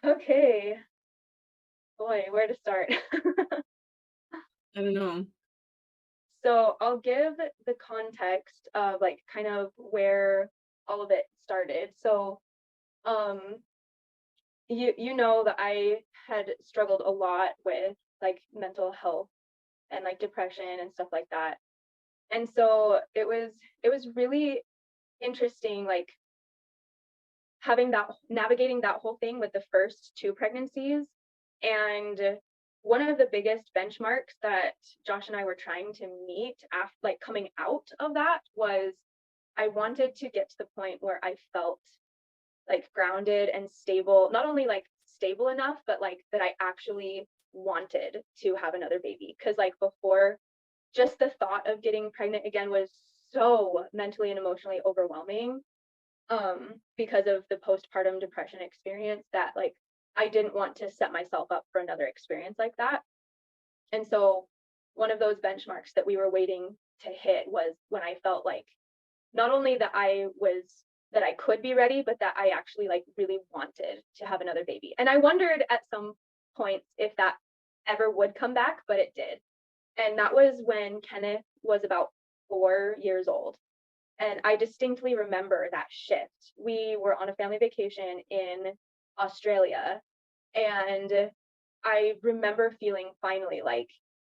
Okay. Boy, where to start? I don't know. So I'll give the context of like kind of where all of it started. So um you know that I had struggled a lot with like mental health and like depression and stuff like that. And so it was really interesting like having that navigating that whole thing with the first two pregnancies. And one of the biggest benchmarks that Josh and I were trying to meet after like coming out of that was I wanted to get to the point where I felt like grounded and stable, not only like stable enough, but like that I actually wanted to have another baby. Cause like before, just the thought of getting pregnant again was so mentally and emotionally overwhelming, because of the postpartum depression experience, that like I didn't want to set myself up for another experience like that. And so one of those benchmarks that we were waiting to hit was when I felt like not only that I could be ready, but that I actually like really wanted to have another baby. And I wondered at some points if that ever would come back, but it did. And that was when Kenneth was about 4 years old. And I distinctly remember that shift. We were on a family vacation in Australia, and I remember feeling finally like,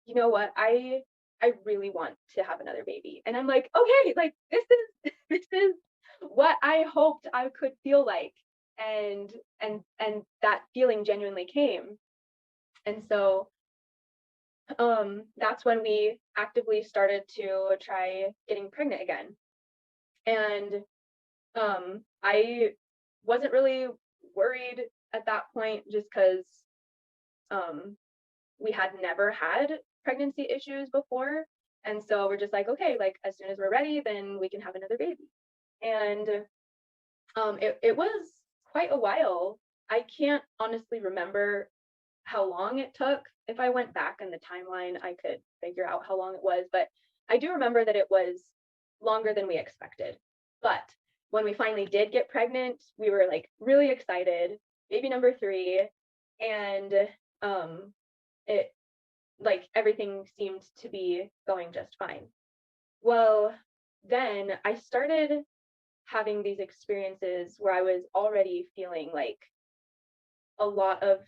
you know what, I really want to have another baby. And I'm like, okay, like this is this is what I hoped I could feel like. And that feeling genuinely came. And so that's when we actively started to try getting pregnant again. And I wasn't really worried at that point just because um, we had never had pregnancy issues before. And so we're just like, okay, like as soon as we're ready, then we can have another baby. And it was quite a while. I can't honestly remember how long it took. If I went back in the timeline, I could figure out how long it was. But I do remember that it was longer than we expected. But when we finally did get pregnant, we were like really excited. Baby number three. And um, it like everything seemed to be going just fine. Well, then I started having these experiences where I was already feeling like a lot of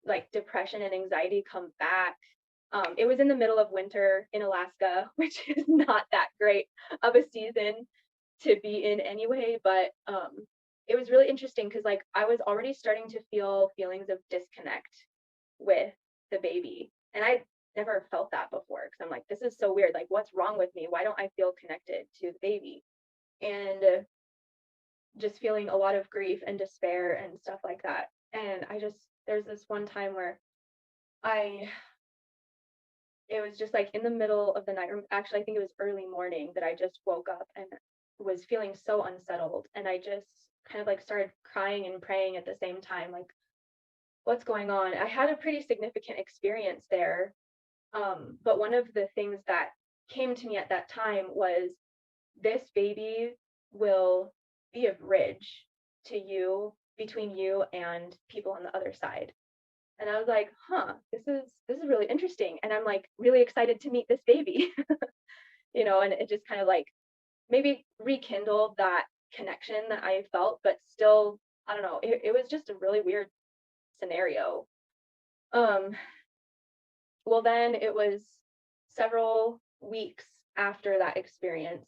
like depression and anxiety come back. It was in the middle of winter in Alaska, which is not that great of a season to be in anyway. But it was really interesting because like I was already starting to feel feelings of disconnect with the baby, and I never felt that before because I'm like, this is so weird. Like, what's wrong with me? Why don't I feel connected to the baby? And just feeling a lot of grief and despair and stuff like that. And there's this one time where I, it was just like in the middle of the night, or actually, I think it was early morning that I just woke up and was feeling so unsettled. And I just kind of like started crying and praying at the same time, like, what's going on? I had a pretty significant experience there. But one of the things that came to me at that time was this baby will be a bridge to you between you and people on the other side. And I was like, huh, this is really interesting. And I'm like really excited to meet this baby, and it just kind of like maybe rekindled that connection that I felt, but still, I don't know, it was just a really weird scenario. Um, well, then it was several weeks after that experience.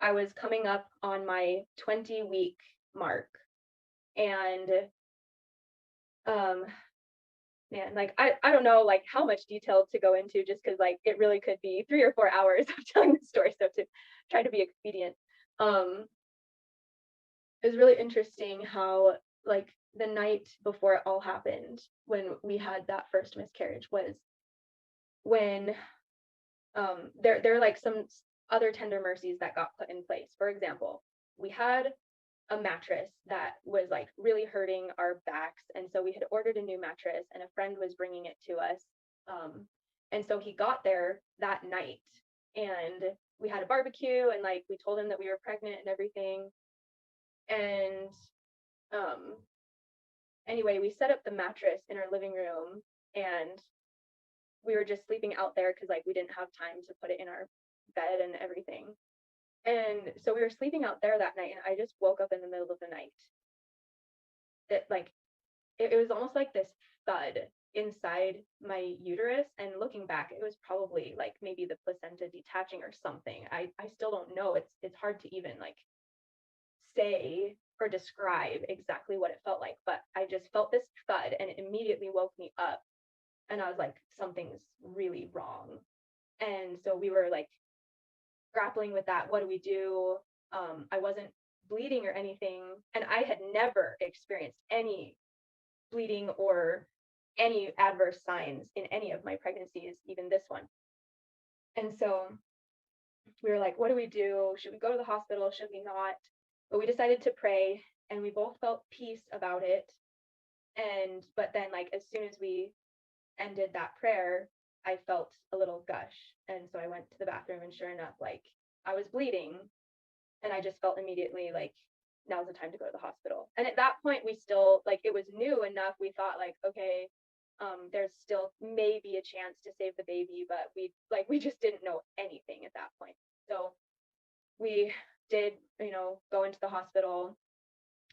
I was coming up on my 20-week mark. And um, man, like I don't know like how much detail to go into just because like it really could be 3 or 4 hours of telling the story. So to try to be expedient. Um, it was really interesting how like the night before it all happened, when we had that first miscarriage, was when there are like some other tender mercies that got put in place. For example, we had a mattress that was like really hurting our backs, and so we had ordered a new mattress, and a friend was bringing it to us. Um, and so he got there that night, and we had a barbecue, and like we told him that we were pregnant and everything. And um, Anyway, we set up the mattress in our living room, and we were just sleeping out there because like we didn't have time to put it in our bed and everything. And so we were sleeping out there that night, and I just woke up in the middle of the night. It like it was almost like this thud inside my uterus, and looking back, it was probably like maybe the placenta detaching or something. I still don't know. It's hard to even like say or describe exactly what it felt like, but I just felt this thud and it immediately woke me up, and I was like, something's really wrong. And so we were like grappling with that. What do we do? I wasn't bleeding or anything, and I had never experienced any bleeding or any adverse signs in any of my pregnancies, even this one. And so we were like, what do we do? Should we go to the hospital? Should we not? But we decided to pray, and we both felt peace about it. And but then like as soon as we ended that prayer, I felt a little gush. And so I went to the bathroom, and sure enough, like I was bleeding, and I just felt immediately like now's the time to go to the hospital. And at that point, we still like it was new enough. We thought like, okay, there's still maybe a chance to save the baby, but we just didn't know anything at that point. So we did, go into the hospital,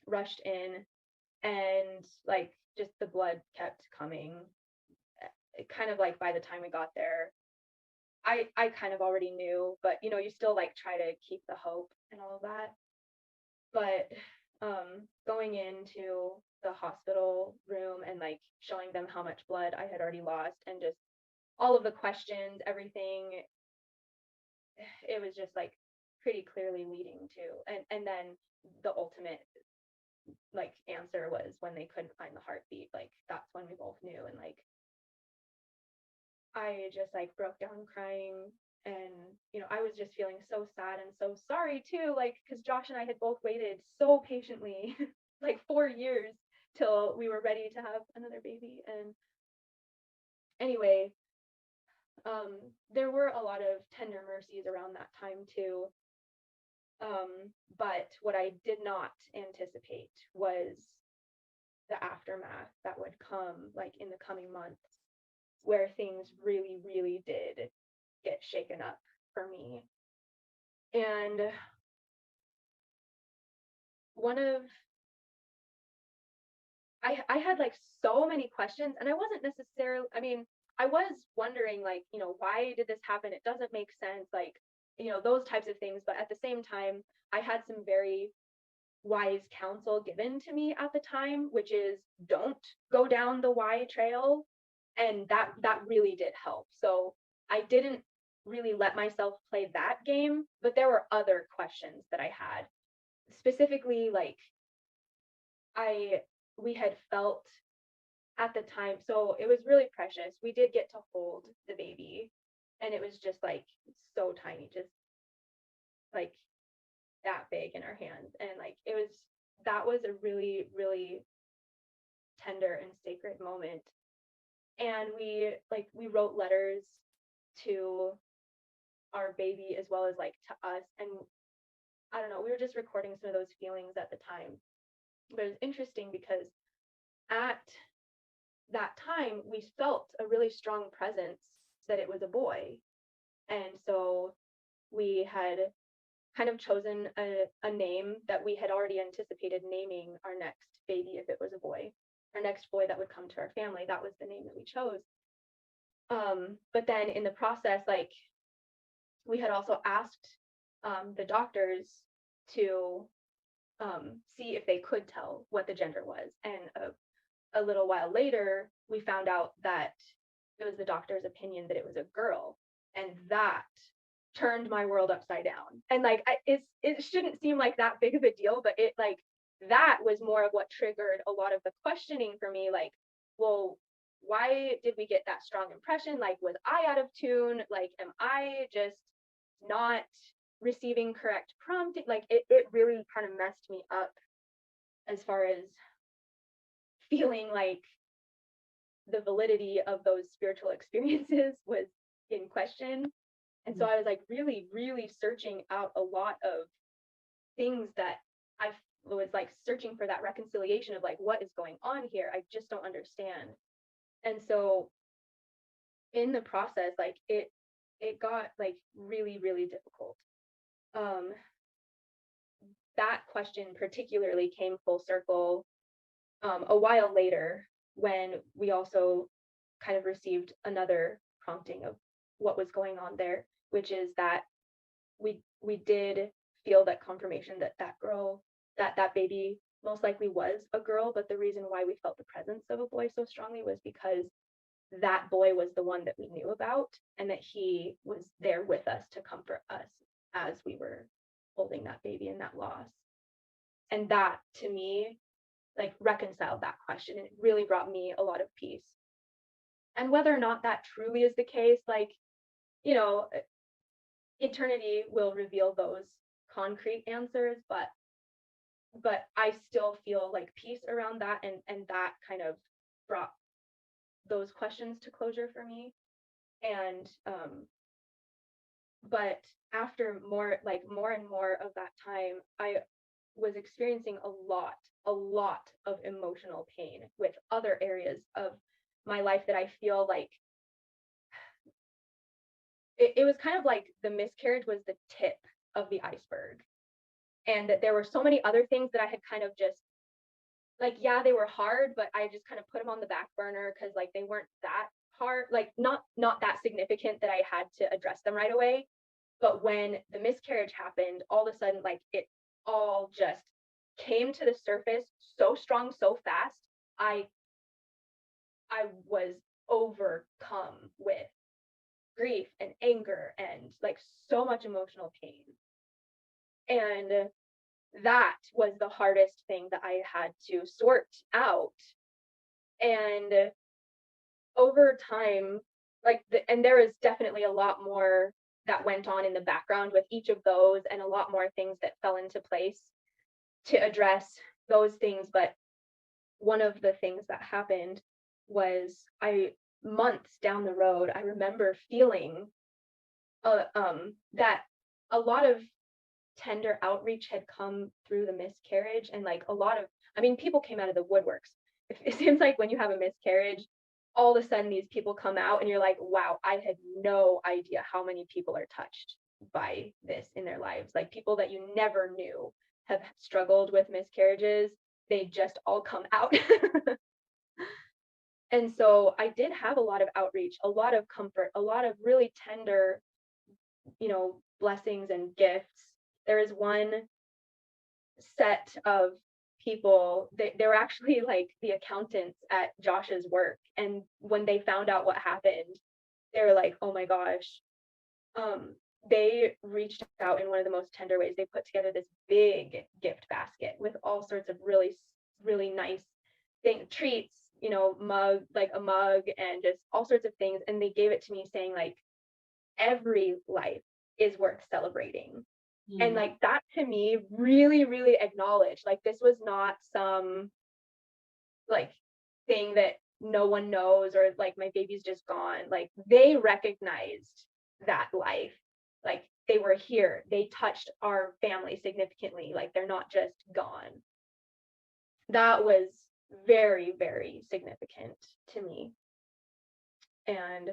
rushed in, and like just the blood kept coming. Kind of like by the time we got there, I kind of already knew, but you still like try to keep the hope and all of that. But going into the hospital room and like showing them how much blood I had already lost, and just all of the questions, everything, it was just like pretty clearly leading to, and then the ultimate like answer was when they couldn't find the heartbeat. Like that's when we both knew, and like I just like broke down crying. And I was just feeling so sad and so sorry too, like because Josh and I had both waited so patiently like 4 years till we were ready to have another baby. And anyway, there were a lot of tender mercies around that time too. But what I did not anticipate was the aftermath that would come like in the coming months, where things really, really did get shaken up for me. And one of I had like so many questions, and I wasn't necessarily, I mean, I was wondering like, why did this happen? It doesn't make sense, like, those types of things. But at the same time, I had some very wise counsel given to me at the time, which is don't go down the why trail. And that really did help. So I didn't really let myself play that game, but there were other questions that I had. Specifically, like I we had felt at the time, so it was really precious. We did get to hold the baby, and it was just like so tiny, just like that big in our hands. And like that was a really, really tender and sacred moment. And we wrote letters to our baby as well as like to us. And I don't know, we were just recording some of those feelings at the time. But it was interesting because at that time we felt a really strong presence that it was a boy. And so we had kind of chosen a name that we had already anticipated naming our next baby if it was a boy. Our next boy that would come to our family, that was the name that we chose. But then in the process, like we had also asked the doctors to see if they could tell what the gender was. And a little while later, we found out that it was the doctor's opinion that it was a girl. And that turned my world upside down. And like, it shouldn't seem like that big of a deal, but it like, that was more of what triggered a lot of the questioning for me. Like, well, why did we get that strong impression? Like, was I out of tune? Like, am I just not receiving correct prompting? Like, it really kind of messed me up as far as feeling like the validity of those spiritual experiences was in question. And so I was like really, really searching out a lot of things that I was like searching for that reconciliation of like, what is going on here? I just don't understand. And so in the process, like it got like really, really difficult. Um, that question particularly came full circle a while later when we also kind of received another prompting of what was going on there, which is that we did feel that confirmation that that girl, that baby most likely was a girl, but the reason why we felt the presence of a boy so strongly was because that boy was the one that we knew about and that he was there with us to comfort us as we were holding that baby and that loss. And that to me like reconciled that question and it really brought me a lot of peace. And whether or not that truly is the case, like, you know, eternity will reveal those concrete answers, but I still feel like peace around that and that kind of brought those questions to closure for me. And but after more and more of that time, I was experiencing a lot of emotional pain with other areas of my life that I feel like it was kind of like the miscarriage was the tip of the iceberg. And that there were so many other things that I had kind of just like, yeah, they were hard, but I just kind of put them on the back burner because like they weren't that hard, like not that significant that I had to address them right away. But when the miscarriage happened, all of a sudden, like it all just came to the surface so strong, so fast. I I was overcome with grief and anger and like so much emotional pain. And that was the hardest thing that I had to sort out. And over time, and there was definitely a lot more that went on in the background with each of those, and a lot more things that fell into place to address those things. But one of the things that happened was months down the road, I remember feeling that a lot of tender outreach had come through the miscarriage and like a lot of I mean people came out of the woodworks. It seems like when you have a miscarriage all of a sudden these people come out and you're like wow, I had no idea how many people are touched by this in their lives, like people that you never knew have struggled with miscarriages, they just all come out. And so I did have a lot of outreach, a lot of comfort, a lot of really tender, blessings and gifts. There is one set of people, they were actually like the accountants at Josh's work. And when they found out what happened, they were like, oh my gosh. They reached out in one of the most tender ways. They put together this big gift basket with all sorts of really, really nice treats, like a mug and just all sorts of things. And they gave it to me saying like, every life is worth celebrating. And Mm. like that to me really, really acknowledged like this was not some like thing that no one knows or like my baby's just gone. Like they recognized that life. Like they were here. They touched our family significantly. Like they're not just gone. That was very, very significant to me. And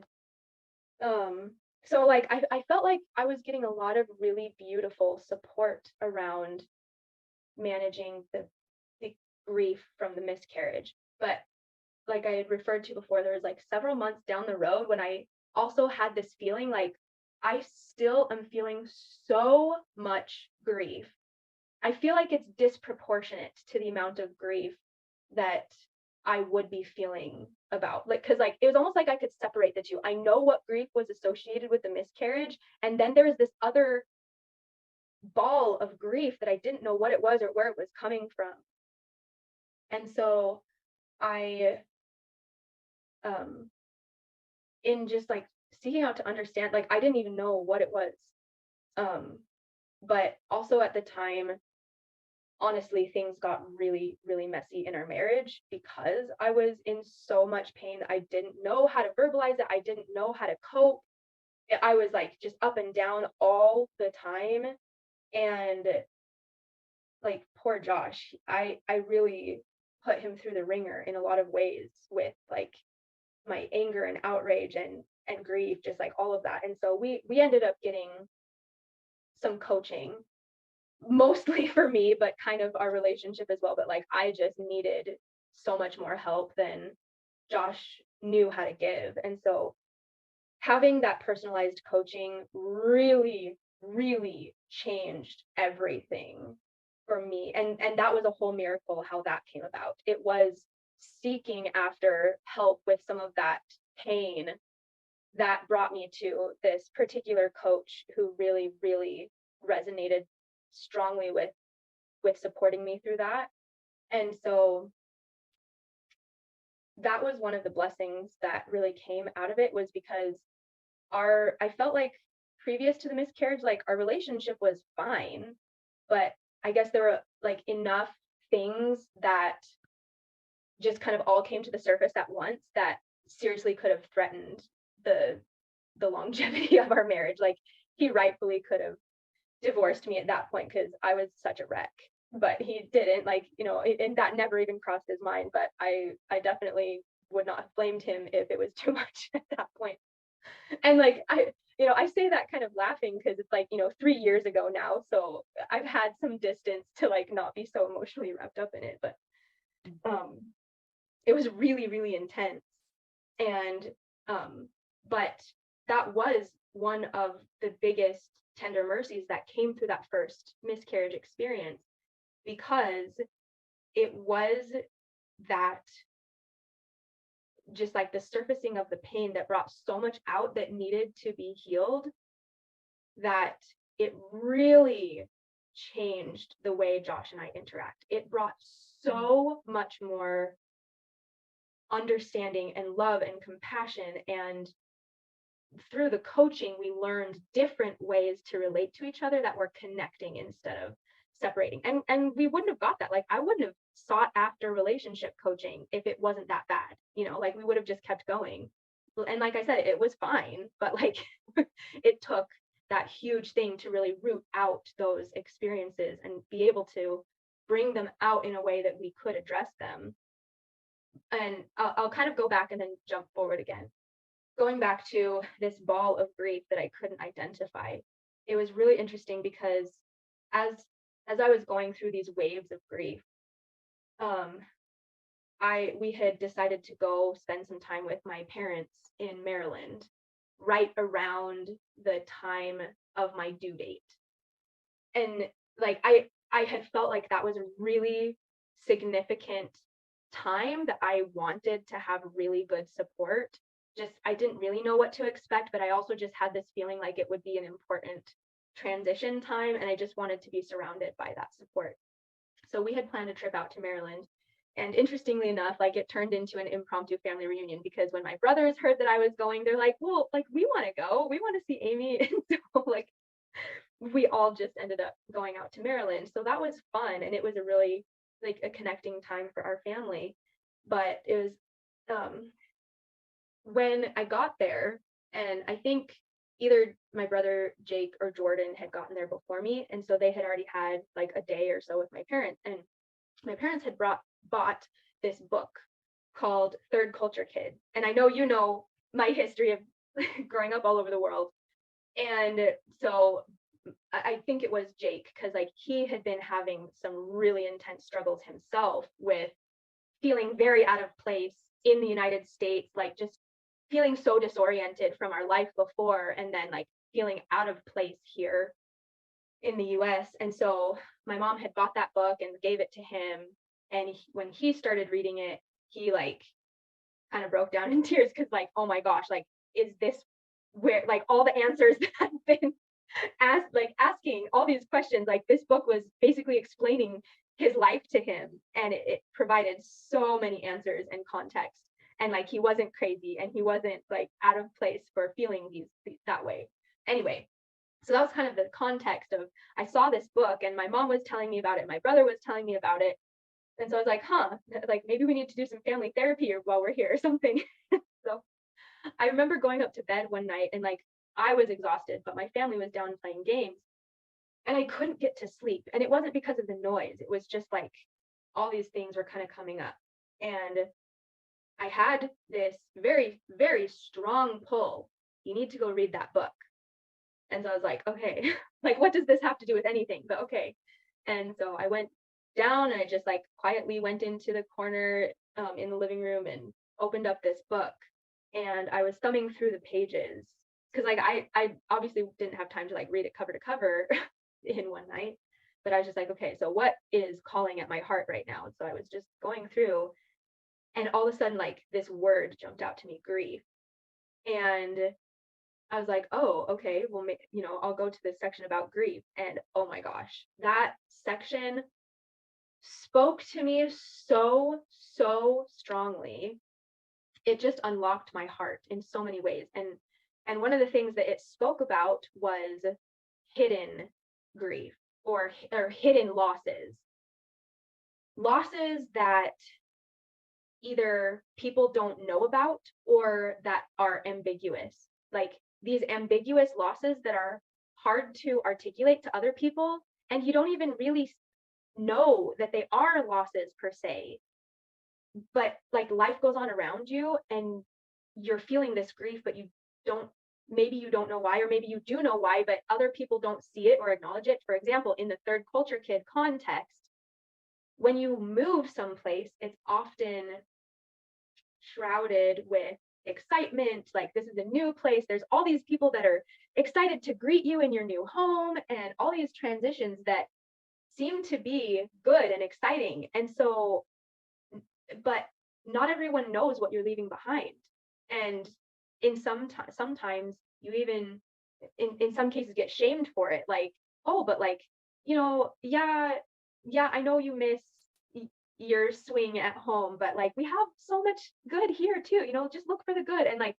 so like I felt like I was getting a lot of really beautiful support around managing the grief from the miscarriage. But like I had referred to before, there was like several months down the road when I also had this feeling like I still am feeling so much grief. I feel like it's disproportionate to the amount of grief that I would be feeling about like because like it was almost like I could separate the two. I know what grief was associated with the miscarriage, and then there was this other ball of grief that I didn't know what it was or where it was coming from. And so I um in just like seeking out to understand, like I didn't even know what it was. Um but also at the time, honestly, things got really, really messy in our marriage because I was in so much pain. I didn't know how to verbalize it. I didn't know how to cope. I was like just up and down all the time. And like poor Josh, I really put him through the ringer in a lot of ways with like my anger and outrage and grief, just like all of that. And so we ended up getting some coaching, mostly for me, but kind of our relationship as well. But like I just needed so much more help than Josh knew how to give. And so having that personalized coaching really, really changed everything for me. And that was a whole miracle how that came about. It was seeking after help with some of that pain that brought me to this particular coach who really, really resonated strongly with supporting me through that. And so that was one of the blessings that really came out of it, was because our I felt like previous to the miscarriage, like our relationship was fine, but I guess there were like enough things that just kind of all came to the surface at once that seriously could have threatened the the longevity of our marriage. Like he rightfully could have divorced me at that point because I was such a wreck. But he didn't, like, and that never even crossed his mind. But I definitely would not have blamed him if it was too much at that point. And like I say that kind of laughing because it's like 3 years ago now, so I've had some distance to like not be so emotionally wrapped up in it. But um it was really, really intense. And but that was one of the biggest tender mercies that came through that first miscarriage experience, because it was that, just like the surfacing of the pain that brought so much out that needed to be healed, that it really changed the way Josh and I interact. It brought so much more understanding and love and compassion. And through the coaching, we learned different ways to relate to each other that were connecting instead of separating. And we wouldn't have got that. Like I wouldn't have sought after relationship coaching if it wasn't that bad. Like we would have just kept going. And like I said, it was fine, but like it took that huge thing to really root out those experiences and be able to bring them out in a way that we could address them. And I'll kind of go back and then jump forward again. Going back to this ball of grief that I couldn't identify, it was really interesting because as as I was going through these waves of grief, um, I we had decided to go spend some time with my parents in Maryland right around the time of my due date. And like I had felt like that was a really significant time that I wanted to have really good support. Just I didn't really know what to expect, but I also just had this feeling like it would be an important transition time, and I just wanted to be surrounded by that support. So we had planned a trip out to Maryland. And interestingly enough, like it turned into an impromptu family reunion, because when my brothers heard that I was going, they're like, well, like we want to go. We want to see Amy. And so like we all just ended up going out to Maryland. So that was fun. And it was a really like a connecting time for our family. But it was when I got there, and I think either my brother Jake or Jordan had gotten there before me. And so they had already had like a day or so with my parents. And my parents had bought this book called Third Culture Kid. And I know my history of growing up all over the world. And so I think it was Jake, because like he had been having some really intense struggles himself with feeling very out of place in the United States, like just feeling so disoriented from our life before, and then like feeling out of place here in the US. And so my mom had bought that book and gave it to him. And when he started reading it, he like kind of broke down in tears, because like, oh my gosh, like, is this where like all the answers that I've been asking all these questions, like this book was basically explaining his life to him, and it provided so many answers and context. And like he wasn't crazy, and he wasn't like out of place for feeling these that way. Anyway, so that was kind of the context of, I saw this book and my mom was telling me about it, my brother was telling me about it. And so I was like, like maybe we need to do some family therapy while we're here or something. So I remember going up to bed one night, and like I was exhausted, but my family was down playing games. and I couldn't get to sleep. And it wasn't because of the noise. It was just like all these things were kind of coming up. And I had this very, very strong pull. You need to go read that book. And so I was like, okay, like, what does this have to do with anything? But okay. And so I went down and I just like quietly went into the corner in the living room and opened up this book. And I was thumbing through the pages because like I obviously didn't have time to like read it cover to cover in one night. But I was just like, okay, so what is calling at my heart right now? And so I was just going through, and all of a sudden, like this word jumped out to me, grief. And I was like, oh, okay, well, I'll go to this section about grief. And oh my gosh, that section spoke to me so, so strongly. It just unlocked my heart in so many ways. And one of the things that it spoke about was hidden grief or hidden losses. Losses that either people don't know about or that are ambiguous. Like these ambiguous losses that are hard to articulate to other people, and you don't even really know that they are losses per se, but like life goes on around you and you're feeling this grief, but don't maybe you don't know why, or maybe you do know why, but other people don't see it or acknowledge it. For example, in the third culture kid context, when you move someplace, it's often shrouded with excitement, like this is a new place, there's all these people that are excited to greet you in your new home, and all these transitions that seem to be good and exciting. And so, but not everyone knows what you're leaving behind. And in sometimes you even in some cases get shamed for it, like, oh, but like, yeah, I know you miss your swing at home, but like we have so much good here too, just look for the good. And like,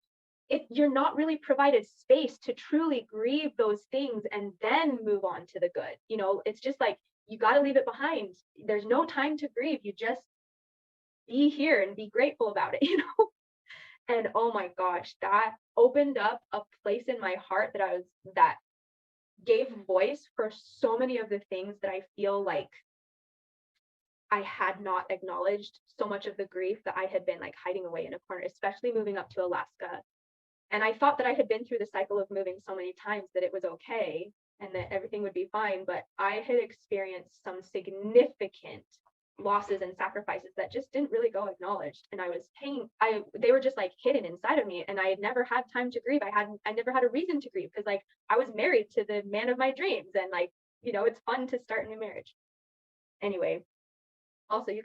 you're not really provided space to truly grieve those things and then move on to the good. It's just like you got to leave it behind. There's no time to grieve. You just be here and be grateful about it. And oh my gosh, that opened up a place in my heart that gave voice for so many of the things that I feel like I had not acknowledged. So much of the grief that I had been like hiding away in a corner, especially moving up to Alaska. And I thought that I had been through the cycle of moving so many times that it was okay and that everything would be fine. But I had experienced some significant losses and sacrifices that just didn't really go acknowledged. And they were just like hidden inside of me. And I had never had time to grieve. I never had a reason to grieve because like I was married to the man of my dreams. And like, it's fun to start a new marriage. Anyway, also you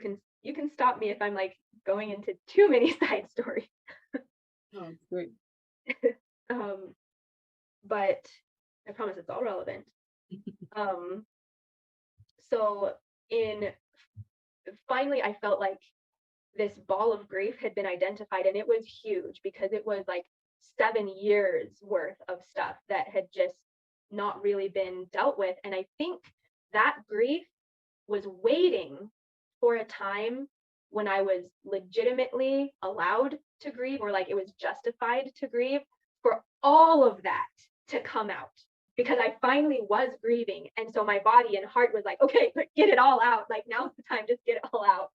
can stop me if I'm like going into too many side stories. Oh, great. But I promise it's all relevant. So finally I felt like this ball of grief had been identified, and it was huge because it was like 7 years worth of stuff that had just not really been dealt with. And I think that grief was waiting for a time when I was legitimately allowed to grieve, or like it was justified to grieve, for all of that to come out, because I finally was grieving. And so my body and heart was like, okay, get it all out. Like now's the time, just get it all out.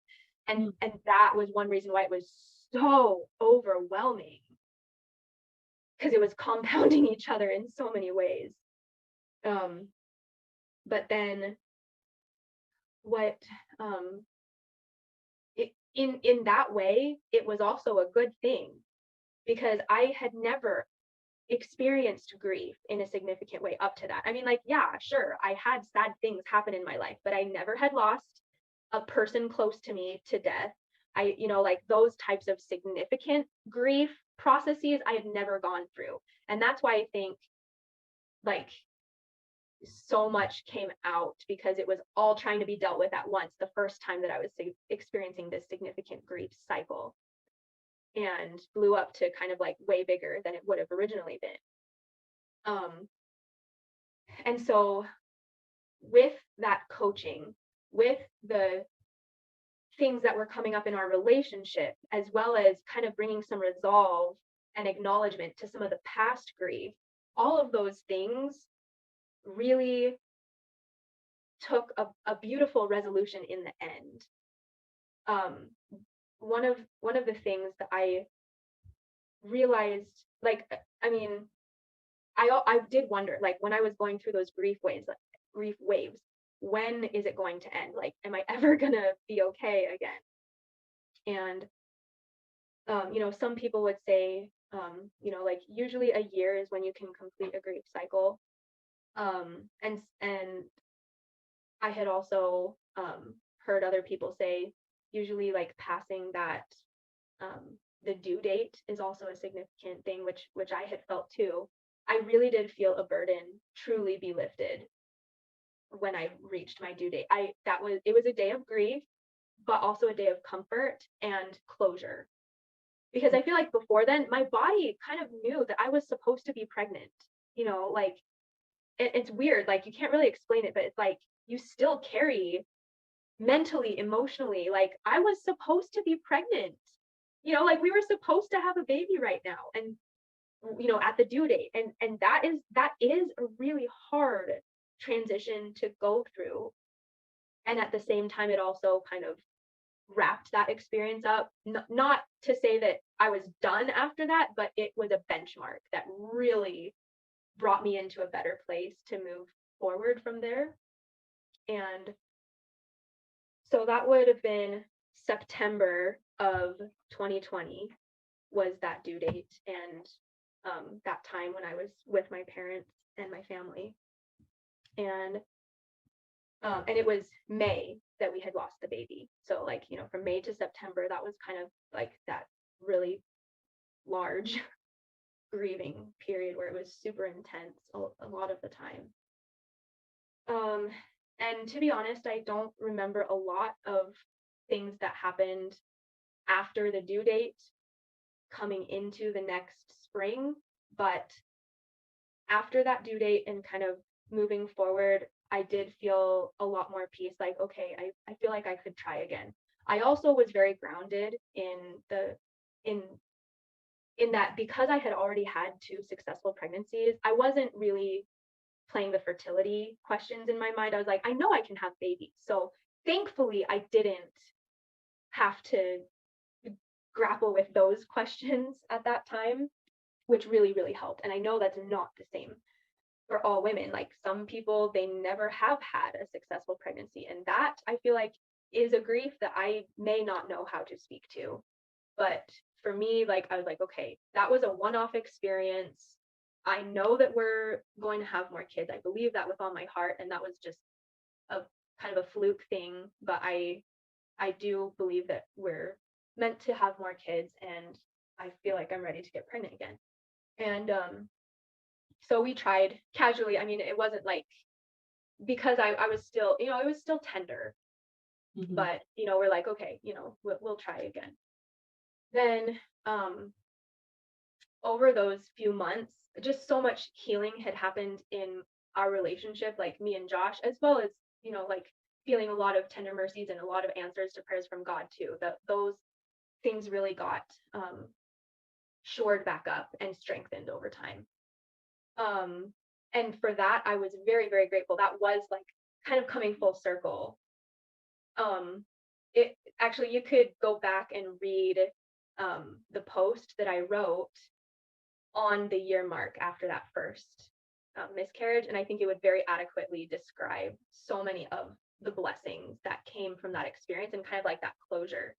And that was one reason why it was so overwhelming, because it was compounding each other in so many ways. But then what in that way, it was also a good thing, because I had never experienced grief in a significant way up to that. I mean, like, yeah, sure, I had sad things happen in my life, but I never had lost a person close to me to death. Like those types of significant grief processes I had never gone through. And that's why I think like so much came out, because it was all trying to be dealt with at once the first time that I was experiencing this significant grief cycle, and blew up to kind of like way bigger than it would have originally been. And so with that coaching, with the things that were coming up in our relationship, as well as kind of bringing some resolve and acknowledgement to some of the past grief, all of those things really took a beautiful resolution in the end. Um, one of the things that I realized, like, I mean, I did wonder, like, when I was going through those grief waves, when is it going to end? Like, am I ever gonna be okay again? And some people would say, like, usually a year is when you can complete a grief cycle. And I had also heard other people say, usually, like, passing that the due date is also a significant thing, which I had felt too. I really did feel a burden truly be lifted when I reached my due date. It was a day of grief, but also a day of comfort and closure. Because I feel like before then, my body kind of knew that I was supposed to be pregnant. Like, it's weird. Like, you can't really explain it, but it's like you still carry mentally, emotionally, like, I was supposed to be pregnant. Like, we were supposed to have a baby right now, and at the due date. And that is a really hard transition to go through. And at the same time, it also kind of wrapped that experience up. Not to say that I was done after that, but it was a benchmark that really brought me into a better place to move forward from there. And so that would have been September of 2020 was that due date, and that time when I was with my parents and my family. And it was May that we had lost the baby. So, like, from May to September, that was kind of like that really large grieving period where it was super intense a lot of the time. And to be honest, I don't remember a lot of things that happened after the due date coming into the next spring, but after that due date and kind of moving forward, I did feel a lot more peace. Like, okay, I feel like I could try again. I also was very grounded in in that, because I had already had 2 successful pregnancies, I wasn't really playing the fertility questions in my mind. I was like, I know I can have babies. So thankfully I didn't have to grapple with those questions at that time, which really, really helped. And I know that's not the same for all women. Like, some people, they never have had a successful pregnancy. And that, I feel like, is a grief that I may not know how to speak to. But for me, like, I was like, okay, that was a one-off experience. I know that we're going to have more kids. I believe that with all my heart. And that was just a kind of a fluke thing. But I do believe that we're meant to have more kids, and I feel like I'm ready to get pregnant again. And so we tried casually. I mean, it wasn't like, because I was still, it was still tender, but we're like, okay, we'll try again. Then over those few months, just so much healing had happened in our relationship, like me and Josh, as well as, like, feeling a lot of tender mercies and a lot of answers to prayers from God too. That those things really got shored back up and strengthened over time. And for that, I was very, very grateful. That was like kind of coming full circle. It actually, you could go back and read the post that I wrote on the year mark after that first miscarriage, and I think it would very adequately describe so many of the blessings that came from that experience and kind of like that closure.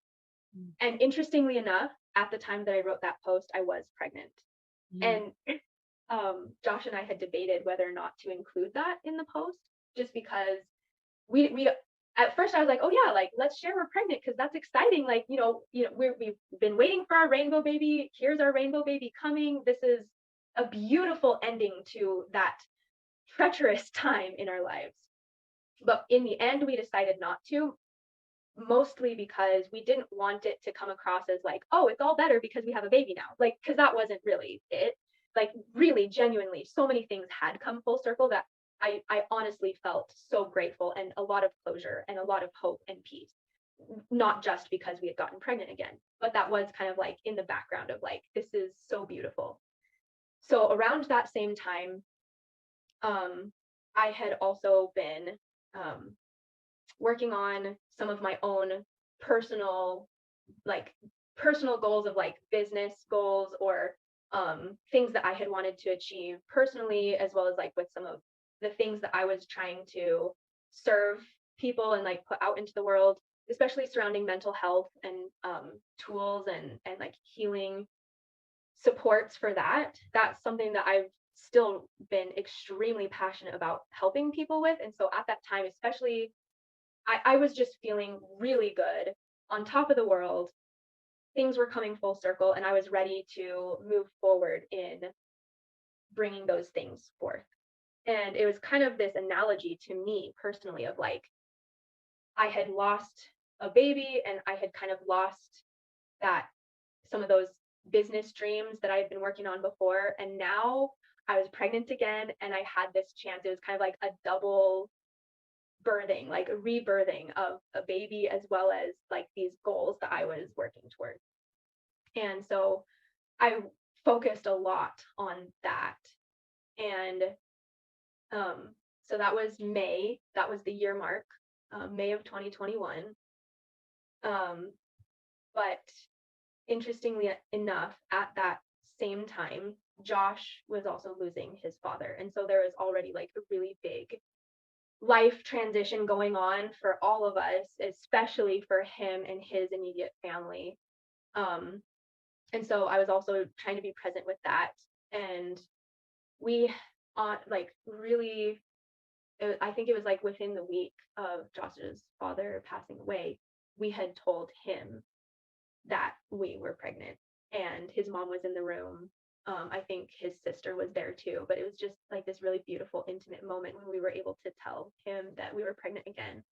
And interestingly enough, at the time that I wrote that post, I was pregnant. And Josh and I had debated whether or not to include that in the post, just because we at first I was like, oh yeah, like, let's share we're pregnant because that's exciting. Like, we've been waiting for our rainbow baby. Here's our rainbow baby coming. This is a beautiful ending to that treacherous time in our lives. But in the end, we decided not to, mostly because we didn't want it to come across as like, oh, it's all better because we have a baby now. Like, because that wasn't really it. Like, really, genuinely, so many things had come full circle that I honestly felt so grateful, and a lot of closure and a lot of hope and peace. Not just because we had gotten pregnant again, but that was kind of like in the background of like, this is so beautiful. So around that same time, I had also been um, working on some of my own personal, like personal goals of like business goals or things that I had wanted to achieve personally, as well as like with some of the things that I was trying to serve people and like put out into the world, especially surrounding mental health and tools and like healing supports for that. That's something that I've still been extremely passionate about helping people with. And so at that time, especially, I was just feeling really good, on top of the world. Things were coming full circle, and I was ready to move forward in bringing those things forth. And it was kind of this analogy to me personally of like, I had lost a baby and I had kind of lost that some of those business dreams that I had been working on before. And now I was pregnant again and I had this chance. It was kind of like a double birthing, like a rebirthing of a baby, as well as like these goals that I was working towards. And so I focused a lot on that. And so that was May, that was the year mark, May of 2021. But interestingly enough, at that same time, Josh was also losing his father. And so there was already like a really big life transition going on for all of us, especially for him and his immediate family. Um, and so I was also trying to be present with that. And we, like, really, I think it was like within the week of Josh's father passing away, we had told him that we were pregnant, and his mom was in the room. I think his sister was there too, but it was just like this really beautiful, intimate moment when we were able to tell him that we were pregnant again.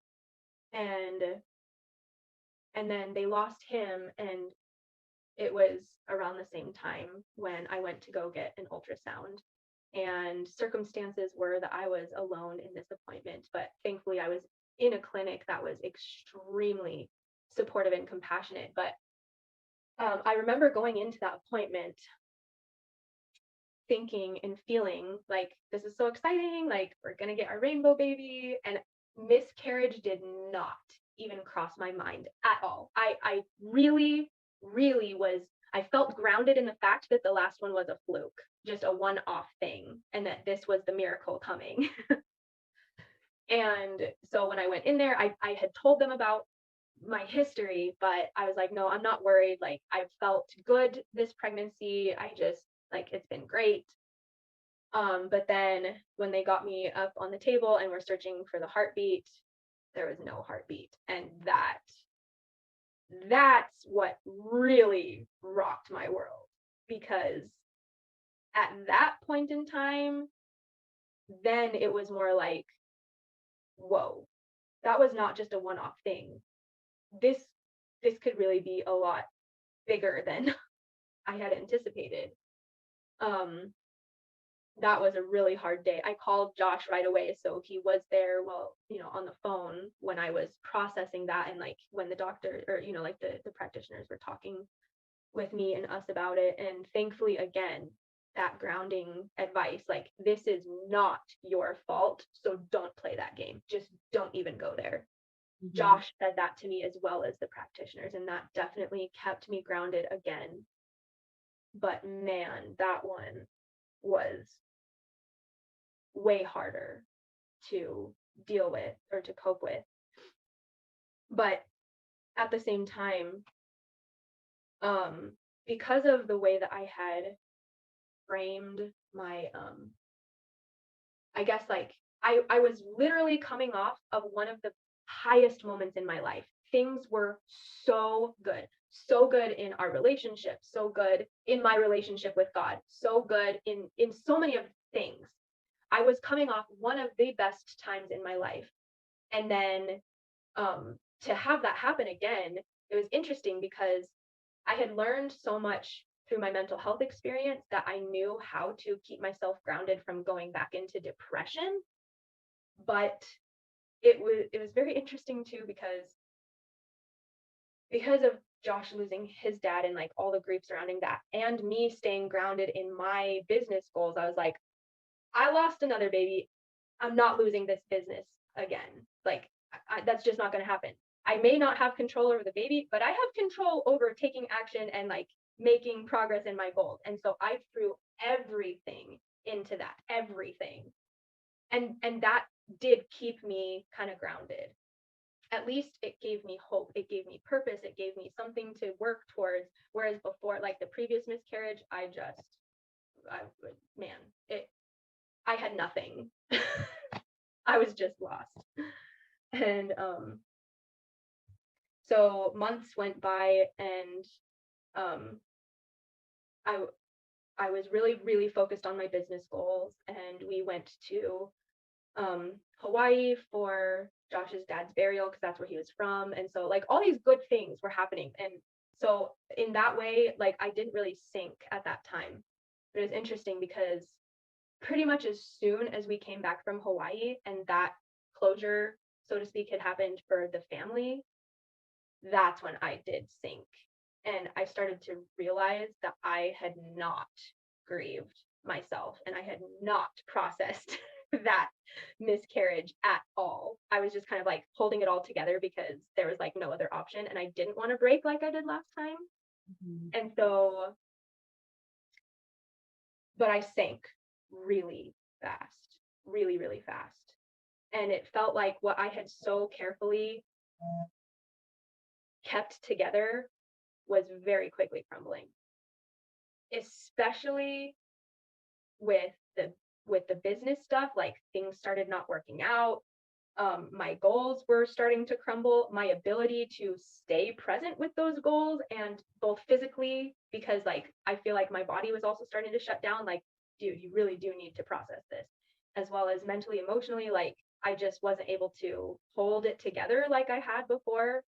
And then they lost him, and it was around the same time when I went to go get an ultrasound. And circumstances were that I was alone in this appointment, but thankfully I was in a clinic that was extremely supportive and compassionate. But I remember going into that appointment thinking and feeling like this is so exciting, like we're gonna get our rainbow baby, and miscarriage did not even cross my mind at all. I really, really was, I felt grounded in the fact that the last one was a fluke, just a one-off thing, and that this was the miracle coming. And so when I went in there, I had told them about my history, but I was like, no, I'm not worried. Like, I felt good this pregnancy. I just, like, it's been great. But then when they got me up on the table and were searching for the heartbeat, there was no heartbeat. And that's what really rocked my world, because at that point in time, then it was more like, whoa, that was not just a one-off thing. This this could really be a lot bigger than I had anticipated. Um, that was a really hard day. I called Josh right away, so he was there, well, on the phone when I was processing that, and like when the doctor, or like the practitioners were talking with me and us about it. And thankfully, again, that grounding advice, like, this is not your fault, so don't play that game. Just don't even go there. Mhm. Josh said that to me as well as the practitioners, and that definitely kept me grounded again. But man, that one was way harder to deal with or to cope with. But at the same time, because of the way that I had framed my, I guess, like, I was literally coming off of one of the highest moments in my life. Things were so good in our relationship, so good in my relationship with God, so good in so many of things. I was coming off one of the best times in my life. And then to have that happen again, it was interesting because I had learned so much through my mental health experience that I knew how to keep myself grounded from going back into depression. But it was very interesting too, because of Josh losing his dad and like all the grief surrounding that, and me staying grounded in my business goals. I was like, I lost another baby. I'm not losing this business again. Like, that's just not going to happen. I may not have control over the baby, but I have control over taking action and like making progress in my goals. And so I threw everything into that, everything. And that did keep me kind of grounded. At least it gave me hope. It gave me purpose. It gave me something to work towards. Whereas before, like the previous miscarriage, man, I had nothing. I was just lost. And so months went by, and um, I I was really, really focused on my business goals, and we went to Hawaii for Josh's dad's burial because that's where he was from. And so like all these good things were happening. And so in that way, like I didn't really sink at that time. But it was interesting because pretty much as soon as we came back from Hawaii and that closure, so to speak, had happened for the family, that's when I did sink. And I started to realize that I had not grieved myself and I had not processed that miscarriage at all. I was just kind of like holding it all together because there was like no other option and I didn't want to break like I did last time. And so, but I sank really fast, really, really fast. And it felt like what I had so carefully kept together was very quickly crumbling, especially with the business stuff. Like things started not working out. My goals were starting to crumble. My ability to stay present with those goals, and both physically, because like I feel like my body was also starting to shut down. Like, dude, you really do need to process this, as well as mentally, emotionally. Like I just wasn't able to hold it together like I had before.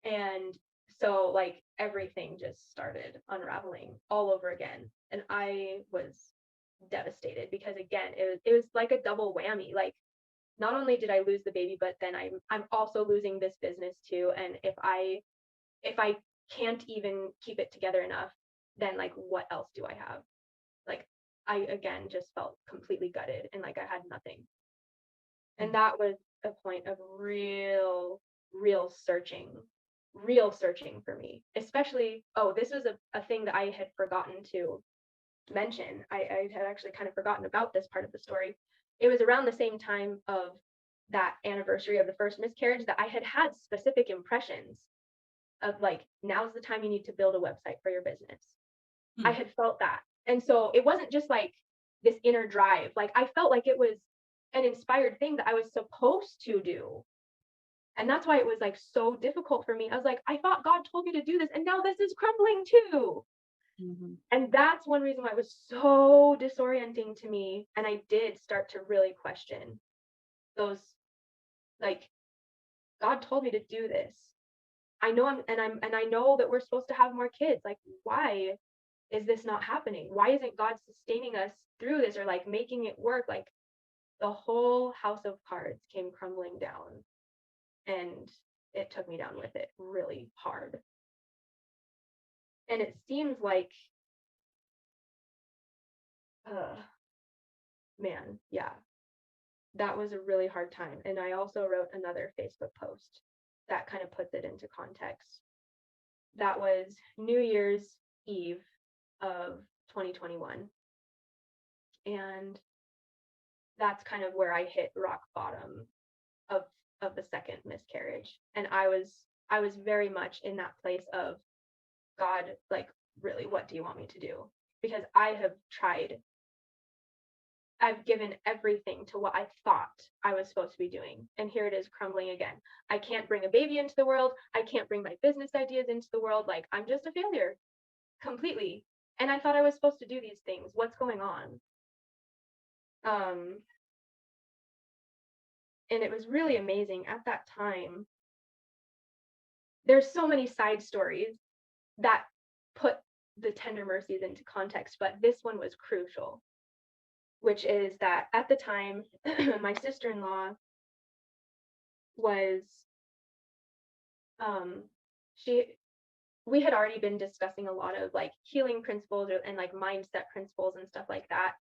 And so like everything just started unraveling all over again. And I was devastated because again, it was like a double whammy. Like not only did I lose the baby, but then I'm also losing this business too. And if I can't even keep it together enough, then like what else do I have? Like I again just felt completely gutted and like I had nothing. And that was a point of real searching for me. Especially, oh, this was a thing that I had forgotten to mention. I had actually kind of forgotten about this part of the story. It was around the same time of that anniversary of the first miscarriage that I had had specific impressions of like, now's the time you need to build a website for your business. I had felt that. And so it wasn't just like this inner drive. Like I felt like it was an inspired thing that I was supposed to do. And that's why it was like so difficult for me. I was like, I thought God told me to do this, and now this is crumbling too. Mhm. And that's one reason why it was so disorienting to me. And I did start to really question those, like, God told me to do this. I know and I know that we're supposed to have more kids. Like, why is this not happening? Why isn't God sustaining us through this or like making it work? Like the whole house of cards came crumbling down, and it took me down with it really hard. And it seems like, uh, man, yeah, that was a really hard time. And I also wrote another Facebook post that kind of puts it into context. That was New Year's Eve of 2021. And that's kind of where I hit rock bottom of the second miscarriage. And I was very much in that place of, God, like, really, what do you want me to do? Because I've given everything to what I thought I was supposed to be doing. And here it is crumbling again. I can't bring a baby into the world. I can't bring my business ideas into the world. Like, I'm just a failure completely. And I thought I was supposed to do these things. What's going on? And it was really amazing at that time. There's so many side stories that put the tender mercies into context, but this one was crucial, which is that at the time, my sister-in-law was, um, she, we had already been discussing a lot of like healing principles and like mindset principles and stuff like that.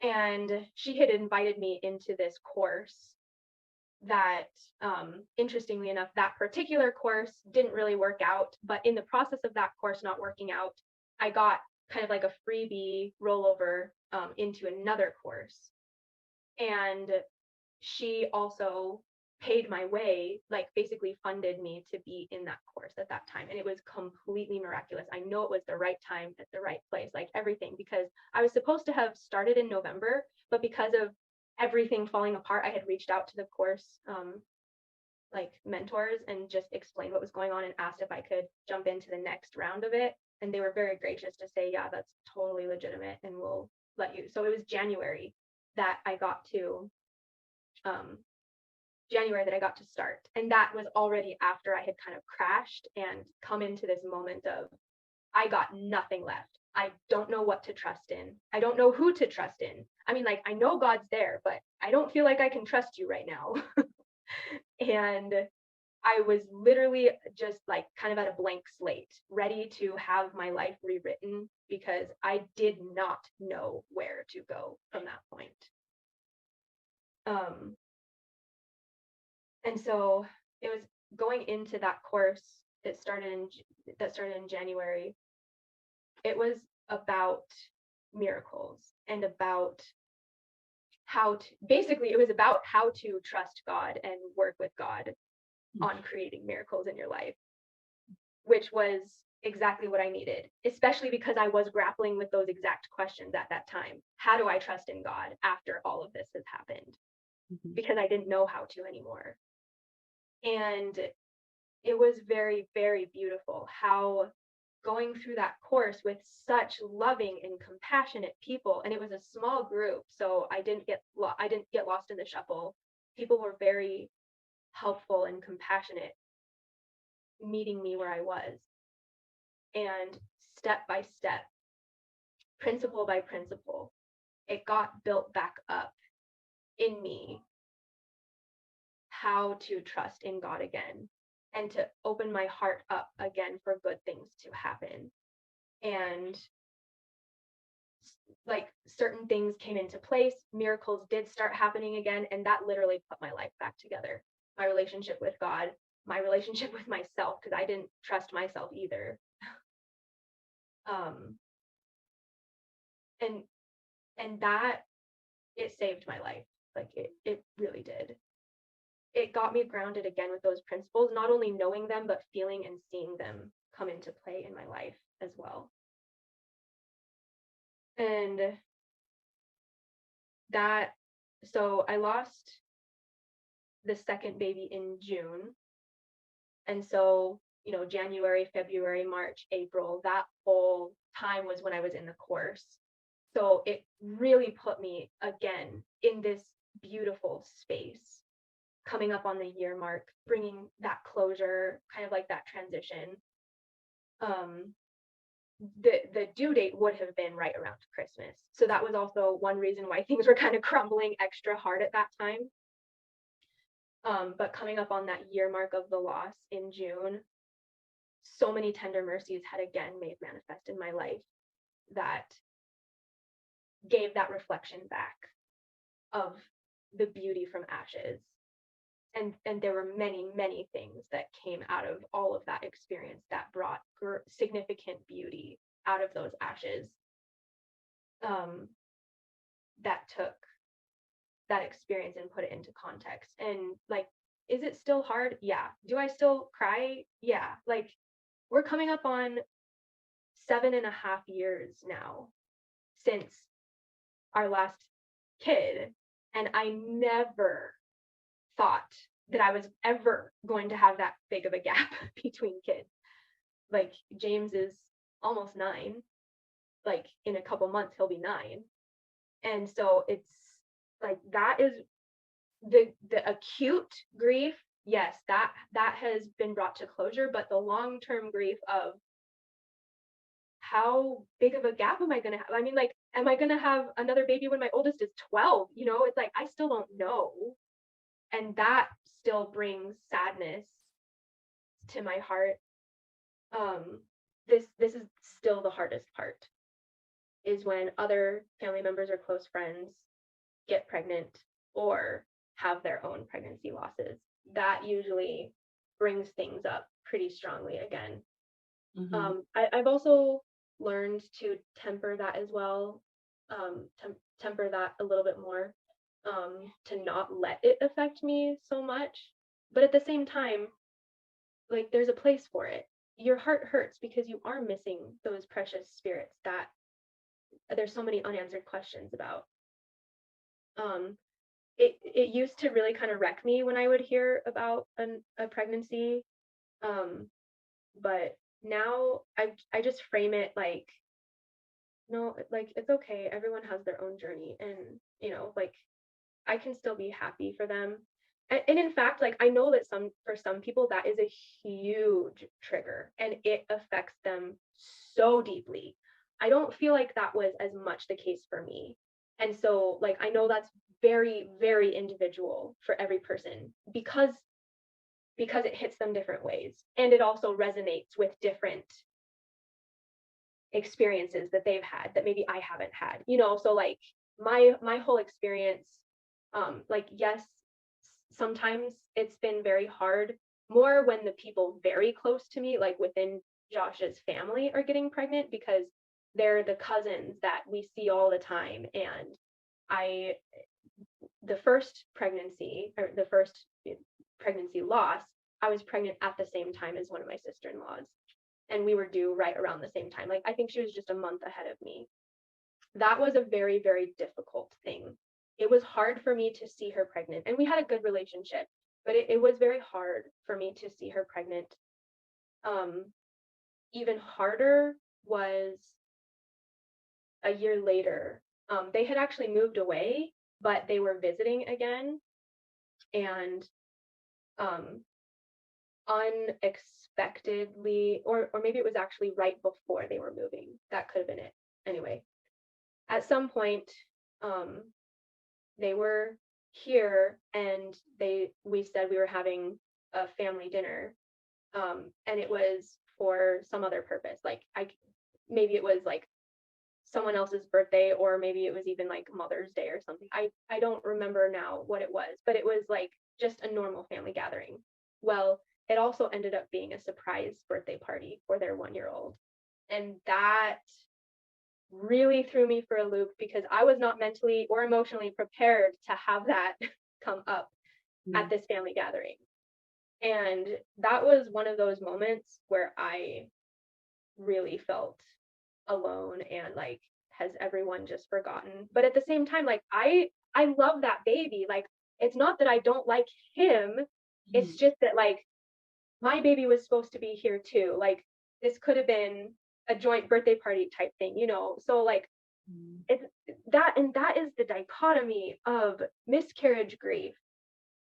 And she had invited me into this course that interestingly enough, that particular course didn't really work out, but in the process of that course not working out, I got kind of like a freebie rollover into another course. And she also paid my way, like basically funded me to be in that course at that time. And it was completely miraculous. I know it was the right time at the right place, like everything, because I was supposed to have started in November, but because of everything falling apart, I had reached out to the course like mentors and just explained what was going on and asked if I could jump into the next round of it. And they were very gracious to say, yeah, that's totally legitimate and we'll let you. So it was January that I got to um, start. And that was already after I had kind of crashed and come into this moment of, I got nothing left. I don't know what to trust in. I don't know who to trust in. I mean, like, I know God's there, but I don't feel like I can trust you right now. And I was literally just like kind of at a blank slate, ready to have my life rewritten because I did not know where to go from that point. And so it was going into that course that started in January. It was about miracles and about basically it was about how to trust God and work with God on creating miracles in your life, which was exactly what I needed, especially because I was grappling with those exact questions at that time. How do I trust in God after all of this has happened? Because I didn't know how to anymore. And it was very, very beautiful how going through that course with such loving and compassionate people, and it was a small group, so I didn't get lost in the shuffle. People were very helpful and compassionate, meeting me where I was, and step by step, principle by principle, it got built back up in me how to trust in God again and to open my heart up again for good things to happen. And like certain things came into place, miracles did start happening again, and that literally put my life back together. My relationship with God, my relationship with myself, because I didn't trust myself either. And that, it saved my life. Like it really did. It got me grounded again with those principles, not only knowing them, but feeling and seeing them come into play in my life as well. And that, so I lost the second baby in June. And so, January, February, March, April, that whole time was when I was in the course. So it really put me again in this beautiful space, coming up on the year mark, bringing that closure, kind of like that transition. The due date would have been right around Christmas. So that was also one reason why things were kind of crumbling extra hard at that time. But coming up on that year mark of the loss in June, so many tender mercies had again made manifest in my life that gave that reflection back of the beauty from ashes. And there were many things that came out of all of that experience that brought significant beauty out of those ashes, that took that experience and put it into context. And like, is it still hard? Yeah. Do I still cry? Yeah. Like, we're coming up on 7.5 years now since our last kid, and I never thought that I was ever going to have that big of a gap between kids. Like, James is almost 9. Like, in a couple months he'll be 9. And so it's like, that is the acute grief. Yes, that has been brought to closure, but the long-term grief of how big of a gap am I going to have? I mean, like, am I going to have another baby when my oldest is 12? It's like, I still don't know. And that still brings sadness to my heart. This is still the hardest part, is when other family members or close friends get pregnant or have their own pregnancy losses, that usually brings things up pretty strongly again. I've also learned to temper that as well, temper that a little bit more, to not let it affect me so much. But at the same time, like there's a place for it. Your heart hurts because you are missing those precious spirits that there's so many unanswered questions about. Um, it used to really kind of wreck me when I would hear about a pregnancy, but now I just frame it like, no, like it's okay. Everyone has their own journey, and like I can still be happy for them. And in fact, like I know that for some people that is a huge trigger and it affects them so deeply. I don't feel like that was as much the case for me. And so like I know that's very, very individual for every person because it hits them different ways. And it also resonates with different experiences that they've had that maybe I haven't had. So like my whole experience, like yes, sometimes it's been very hard, more when the people very close to me, like within Josh's family, are getting pregnant, because they're the cousins that we see all the time. And I the first pregnancy, or the first pregnancy loss, I was pregnant at the same time as one of my sister-in-laws, and we were due right around the same time. Like I think she was just a month ahead of me. That was a very, very difficult thing. It was hard for me to see her pregnant, and we had a good relationship, but it was very hard for me to see her pregnant. Even harder was a year later. They had actually moved away, but they were visiting again, and unexpectedly, or maybe it was actually right before they were moving. That could have been it. Anyway, at some point, they were here, and we said we were having a family dinner, and it was for some other purpose. Like maybe it was like someone else's birthday, or maybe it was even like Mother's Day or something. I don't remember now what it was, but it was like just a normal family gathering. Well, it also ended up being a surprise birthday party for their 1-year-old. And that really threw me for a loop, because I was not mentally or emotionally prepared to have that come up at this family gathering. And that was one of those moments where I really felt alone, and like, has everyone just forgotten? But at the same time, like I love that baby. Like it's not that I don't like him. It's just that like my baby was supposed to be here too. Like this could have been a joint birthday party type thing, So like it's that, and that is the dichotomy of miscarriage grief,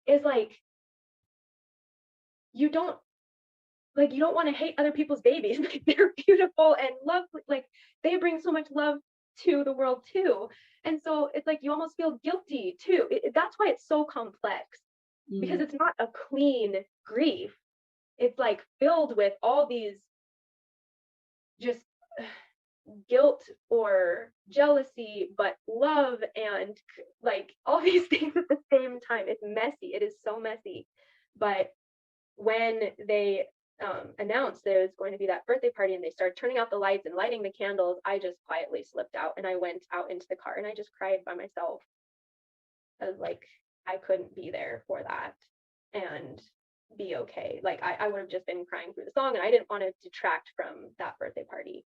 is like you don't you don't want to hate other people's babies. Like they're beautiful and lovely, like they bring so much love to the world too. And so it's like you almost feel guilty too. That's why it's so complex, because it's not a clean grief. It's like filled with all these just guilt or jealousy, but love, and like all these things at the same time. It's messy. It is so messy. But when they announced there was going to be that birthday party, and they started turning out the lights and lighting the candles, I just quietly slipped out, and I went out into the car, and I just cried by myself. I was like, I couldn't be there for that and be okay. Like I would have just been crying through the song, and I didn't want to detract from that birthday party.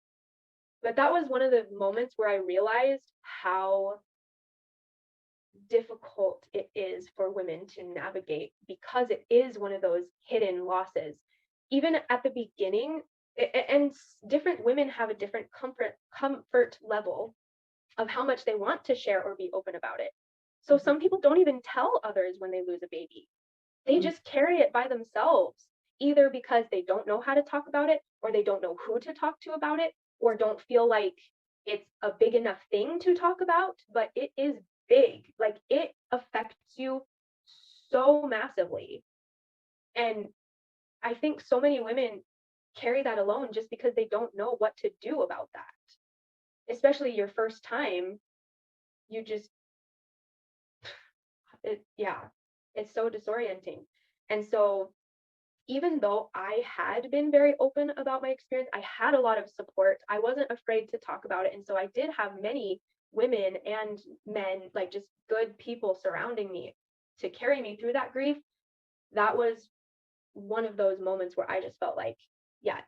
But that was one of the moments where I realized how difficult it is for women to navigate, because it is one of those hidden losses. Even at the beginning, and different women have a different comfort level of how much they want to share or be open about it. So some people don't even tell others when they lose a baby. They just carry it by themselves, either because they don't know how to talk about it, or they don't know who to talk to about it, or don't feel like it's a big enough thing to talk about. But it is big. Like it affects you so massively. And I think so many women carry that alone just because they don't know what to do about that. Especially your first time, you just, yeah. It's so disorienting. And so even though I had been very open about my experience, I had a lot of support. I wasn't afraid to talk about it. And so I did have many women and men, like just good people surrounding me to carry me through that grief. That was one of those moments where I just felt like, yeah,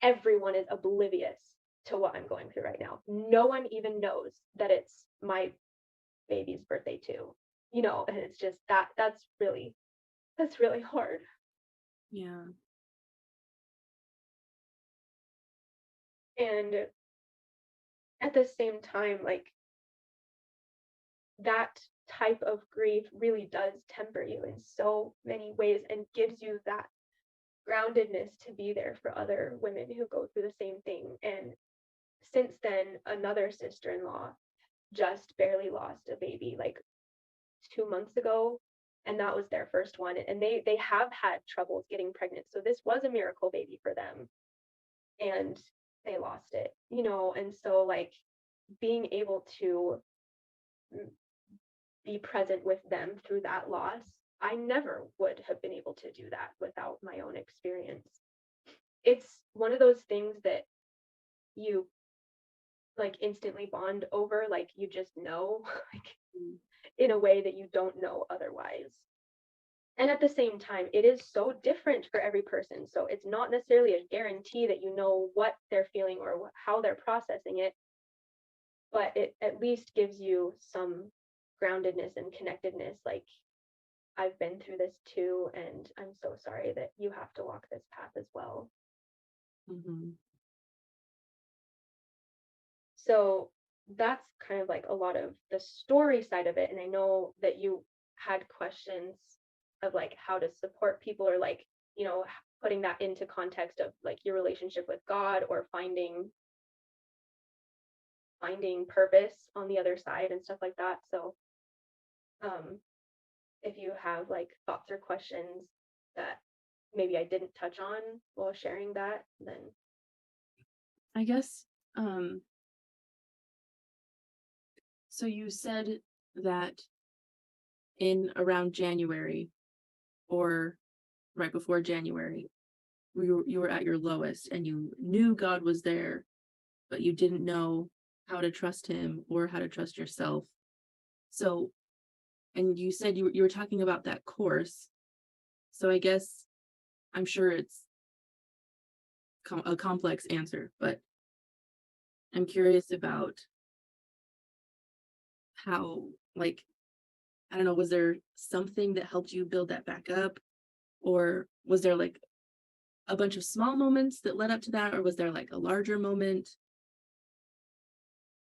everyone is oblivious to what I'm going through right now. No one even knows that it's my baby's birthday too, and it's just that's really hard. Yeah. And at the same time, like that type of grief really does temper you in so many ways and gives you that groundedness to be there for other women who go through the same thing. And since then, another sister-in-law just barely lost a baby like 2 months ago, and that was their first one. And they have had troubles getting pregnant, so this was a miracle baby for them, and they lost it. And so like being able to be present with them through that loss, I never would have been able to do that without my own experience. It's one of those things that you like instantly bond over, like you just know, like Mm. in a way that you don't know otherwise. And at the same time, it is so different for every person. So it's not necessarily a guarantee that you know what they're feeling or how they're processing it, but it at least gives you some groundedness and connectedness. Like, I've been through this too, and I'm so sorry that you have to walk this path as well. Mm-hmm. So that's kind of like a lot of the story side of it. And I know that you had questions of like how to support people, or like, putting that into context of like your relationship with God, or finding purpose on the other side and stuff like that. So um if you have like thoughts or questions that maybe I didn't touch on while sharing that, then I guess, so you said that in around January or right before January, you were at your lowest and you knew God was there, but you didn't know how to trust him or how to trust yourself. So, and you said you were talking about that course. So I guess I'm sure it's a complex answer, but I'm curious about how, like, I don't know, was there something that helped you build that back up? Or was there like a bunch of small moments that led up to that? Or was there like a larger moment?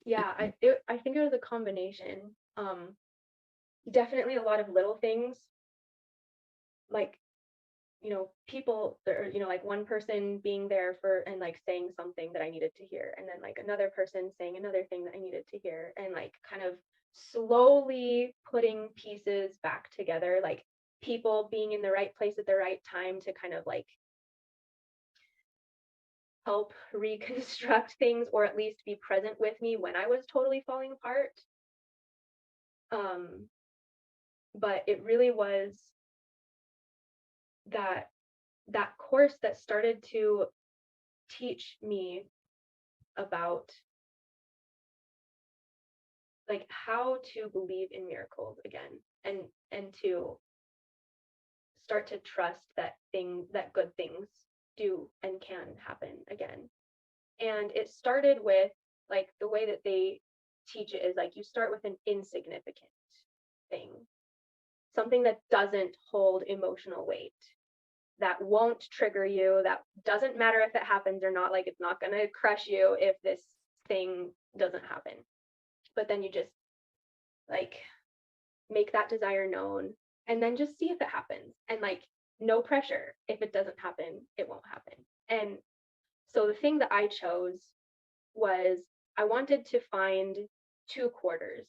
yeah, I think it was a combination. Definitely a lot of little things, like, people, or like one person being there for and like saying something that I needed to hear, and then like another person saying another thing that I needed to hear, and like kind of slowly putting pieces back together, like people being in the right place at the right time to kind of like help reconstruct things, or at least be present with me when I was totally falling apart. Um, but it really was that course that started to teach me about like how to believe in miracles again, and to start to trust that good things do and can happen again. And it started with like the way that they teach it is like you start with an insignificant thing, something that doesn't hold emotional weight, that won't trigger you, that doesn't matter if it happens or not, like it's not going to crush you if this thing doesn't happen. But then you just like make that desire known, and then just see if it happens, and like no pressure. If it doesn't happen, it won't happen. And so the thing that I chose was I wanted to find 2 quarters.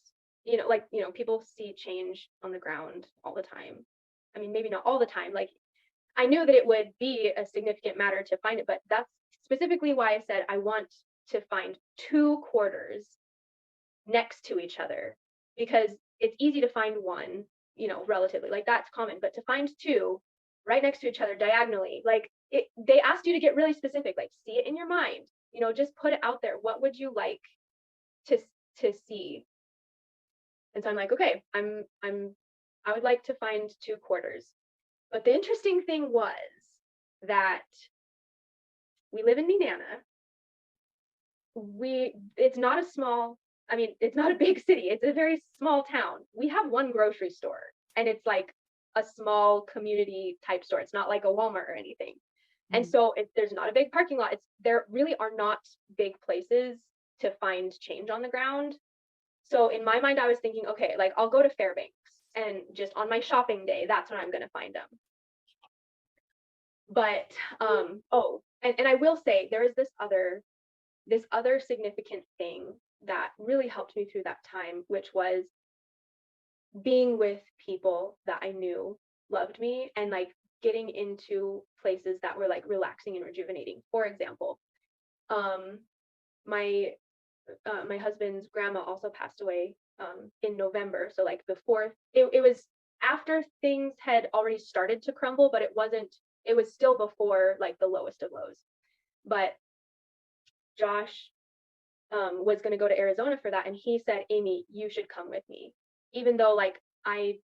Like, people see change on the ground all the time. I mean, maybe not all the time. Like, I knew that it would be a significant matter to find it, but that's specifically why I said I want to find 2 quarters next to each other, because it's easy to find one, relatively, like that's common, but to find two right next to each other diagonally, like they asked you to get really specific, like see it in your mind, just put it out there. What would you like to to see? And so I'm like, okay, I would like to find two quarters. But the interesting thing was that we live in Nenana. It's not a small, I mean, it's not a big city. It's a very small town. We have one grocery store, and it's like a small community type store. It's not like a Walmart or anything. And so there's not a big parking lot. There really are not big places to find change on the ground. So in my mind, I was thinking, okay, like I'll go to Fairbanks, and just on my shopping day, that's when I'm going to find them. But and I will say there is this other significant thing that really helped me through that time, which was being with people that I knew loved me, and like getting into places that were like relaxing and rejuvenating. For example, my my husband's grandma also passed away in November. So like before, it was after things had already started to crumble, but it was still before like the lowest of lows. But Josh was going to go to Arizona for that, and he said, Amy, you should come with me. Even though like I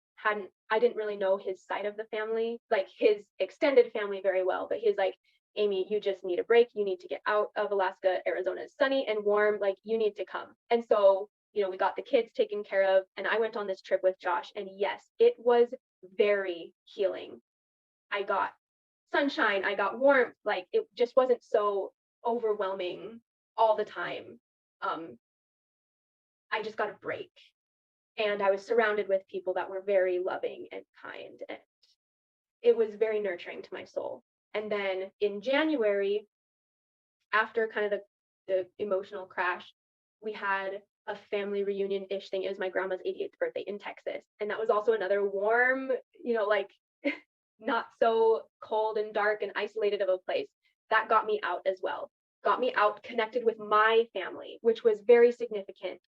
didn't really know his side of the family, like his extended family very well, but he's like, Amy, you just need a break. You need to get out of Alaska. Arizona is sunny and warm. Like you need to come. And so, we got the kids taken care of, and I went on this trip with Josh. And yes, it was very healing. I got sunshine. I got warmth. Like it just wasn't so overwhelming all the time. I just got a break. And I was surrounded with people that were very loving and kind. And it was very nurturing to my soul. And then in January, after kind of the emotional crash, we had a family reunion-ish thing. It was my grandma's 88th birthday in Texas. And that was also another warm, like not so cold and dark and isolated of a place. That got me out as well. Got me out, connected with my family, which was very significant.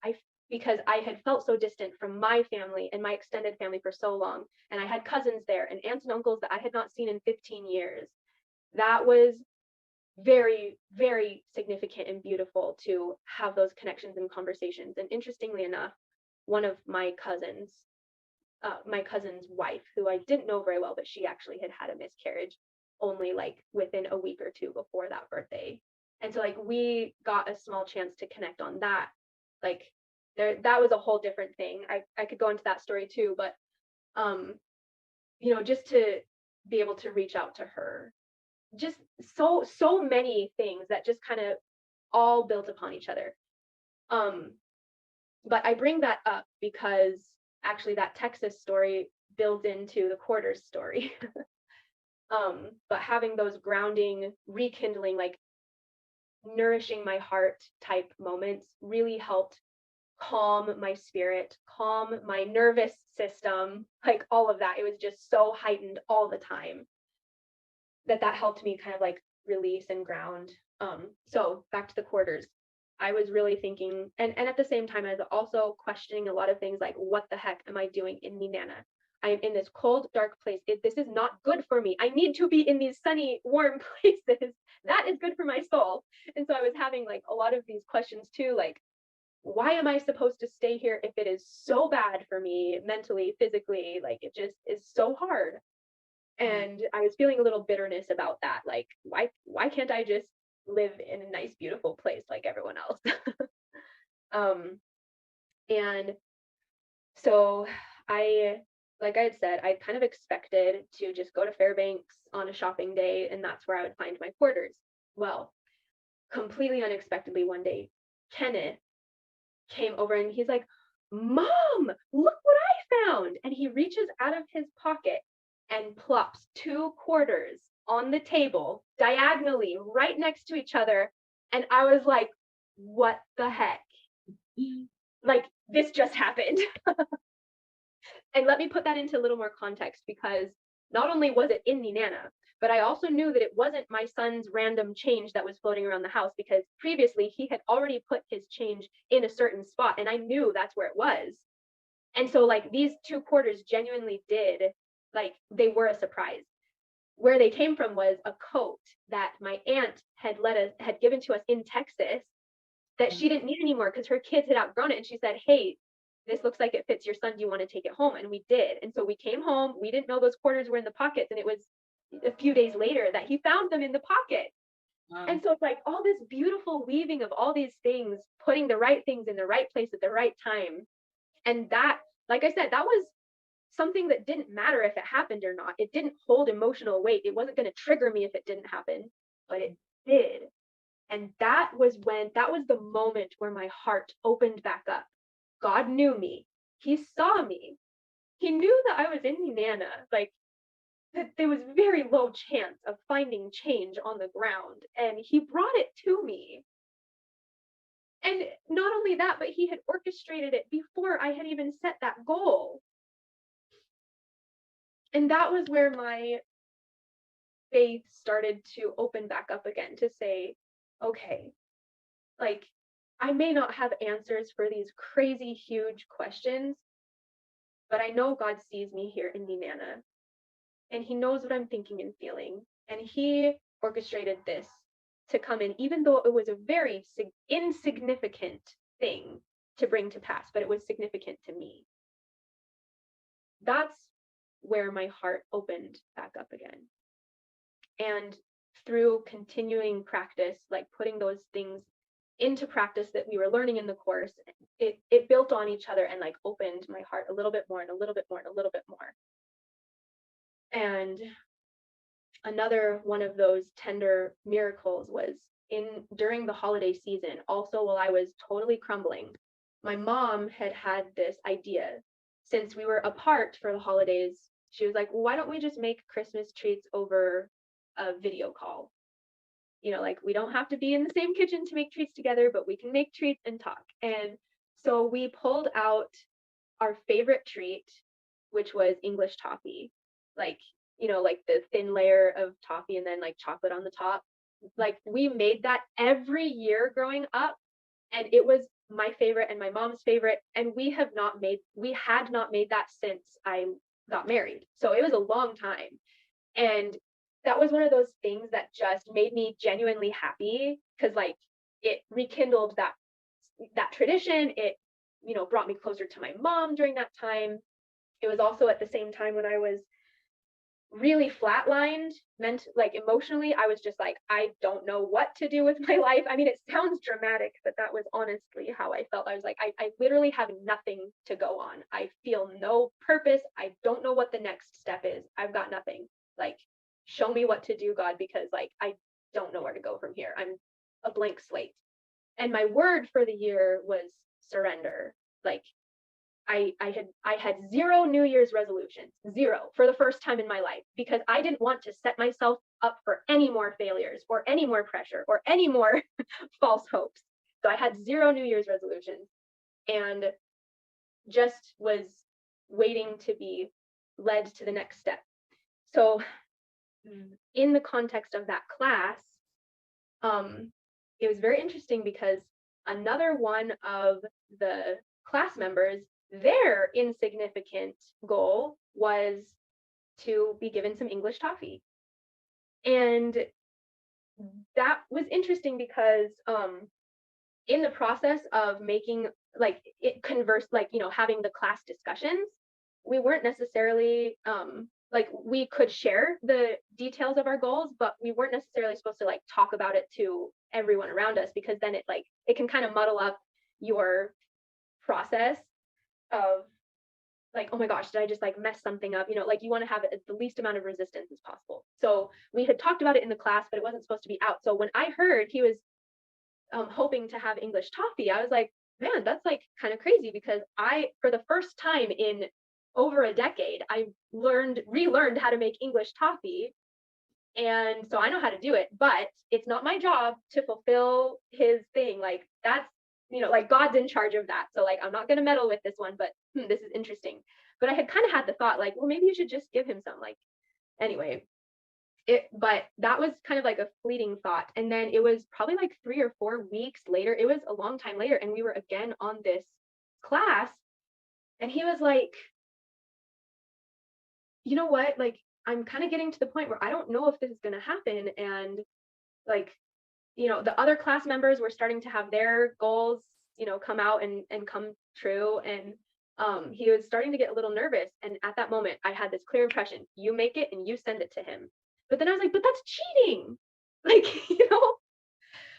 Because I had felt so distant from my family and my extended family for so long. And I had cousins there and aunts and uncles that I had not seen in 15 years. That was very, very significant and beautiful to have those connections and conversations. And interestingly enough, one of my cousin's wife, who I didn't know very well, but she actually had a miscarriage only like within a week or two before that birthday. And so like we got a small chance to connect on that. Like that was a whole different thing. I could go into that story too, but just to be able to reach out to her, just so many things that just kind of all built upon each other. But I bring that up because actually that Texas story builds into the quarters story. But having those grounding, rekindling, like nourishing my heart type moments really helped calm my spirit, calm my nervous system, like all of that. It was just so heightened all the time that helped me kind of like release and ground. So back to the quarters, I was really thinking, and at the same time, I was also questioning a lot of things like, what the heck am I doing in Nenana? I am in this cold, dark place. This is not good for me. I need to be in these sunny, warm places. That is good for my soul. And so I was having like a lot of these questions too, like, why am I supposed to stay here if it is so bad for me mentally, physically? Like it just is so hard. And I was feeling a little bitterness about that. Like, why can't I just live in a nice, beautiful place like everyone else? And so like I had said, I kind of expected to just go to Fairbanks on a shopping day, and that's where I would find my quarters. Well, completely unexpectedly one day, Kenneth came over and he's like, Mom, look what I found. And he reaches out of his pocket and plops two quarters on the table diagonally right next to each other. And I was like, what the heck? Like, this just happened. And let me put that into a little more context, because not only was it in Nenana, but I also knew that it wasn't my son's random change that was floating around the house, because previously he had already put his change in a certain spot, and I knew that's where it was. And so like these 2 quarters genuinely did, like they were a surprise. Where they came from was a coat that my aunt had given to us in Texas that she didn't need anymore because her kids had outgrown it. And she said, "Hey, this looks like it fits your son. Do you want to take it home?" And we did. And so we came home. We didn't know those quarters were in the pockets. And it was a few days later that he found them in the pocket. Wow. And so it's like all this beautiful weaving of all these things, putting the right things in the right place at the right time. And that, like I said, that was something that didn't matter if it happened or not. It didn't hold emotional weight. It wasn't going to trigger me if it didn't happen, but it did. And that was the moment where my heart opened back up. God knew me. He saw me. He knew that I was in Nana, like that there was very low chance of finding change on the ground. And he brought it to me. And not only that, but he had orchestrated it before I had even set that goal. And that was where my faith started to open back up again to say, okay, like I may not have answers for these crazy huge questions, but I know God sees me here in Nana, and he knows what I'm thinking and feeling, and he orchestrated this to come in, even though it was a very insignificant thing to bring to pass, but it was significant to me. That's where my heart opened back up again. And through continuing practice, like putting those things into practice that we were learning in the course, it built on each other and like opened my heart a little bit more and a little bit more and a little bit more. And another one of those tender miracles was during the holiday season, also while I was totally crumbling. My mom had this idea, since we were apart for the holidays. She was like, well, why don't we just make Christmas treats over a video call? You know, like we don't have to be in the same kitchen to make treats together, but we can make treats and talk. And so we pulled out our favorite treat, which was English toffee. Like, you know, like the thin layer of toffee and then like chocolate on the top. Like we made that every year growing up, and it was my favorite and my mom's favorite. And we had not made that since I got married. So it was a long time. And that was one of those things that just made me genuinely happy, because like it rekindled that tradition. It, you know, brought me closer to my mom during that time. It was also at the same time when I was really flatlined, meant like emotionally. I was just like, I don't know what to do with my life. I mean, it sounds dramatic, but that was honestly how I felt. I was like, I literally have nothing to go on. I feel no purpose. I don't know what the next step is. I've got nothing. Like, show me what to do, God, because like I don't know where to go from here. I'm a blank slate. And my word for the year was surrender. Like I had zero New Year's resolutions, zero, for the first time in my life, because I didn't want to set myself up for any more failures or any more pressure or any more false hopes. So I had zero New Year's resolutions and just was waiting to be led to the next step. So in the context of that class, it was very interesting because another one of the class members, their insignificant goal was to be given some English toffee. And that was interesting because in the process of making like it converse, like, you know, having the class discussions, we weren't necessarily like we could share the details of our goals, but we weren't necessarily supposed to like talk about it to everyone around us, because then it can kind of muddle up your process of like, oh my gosh, did I just like mess something up? You know, like you want to have the least amount of resistance as possible. So we had talked about it in the class, but it wasn't supposed to be out. So when I heard he was hoping to have English toffee, I was like, man, that's like kind of crazy, because for the first time in over a decade, I relearned how to make English toffee. And so I know how to do it, but it's not my job to fulfill his thing. Like that's, you know, like God's in charge of that. So like, I'm not going to meddle with this one, but this is interesting. But I had kind of had the thought like, well, maybe you should just give him some, like, anyway. But that was kind of like a fleeting thought. And then it was probably like 3 or 4 weeks later, it was a long time later, and we were again on this class, And he was like, you know what? Like, I'm kind of getting to the point where I don't know if this is going to happen. And like, the other class members were starting to have their goals, come out and come true. And he was starting to get a little nervous. And at that moment, I had this clear impression: you make it and you send it to him. But then I was like, but that's cheating. Like,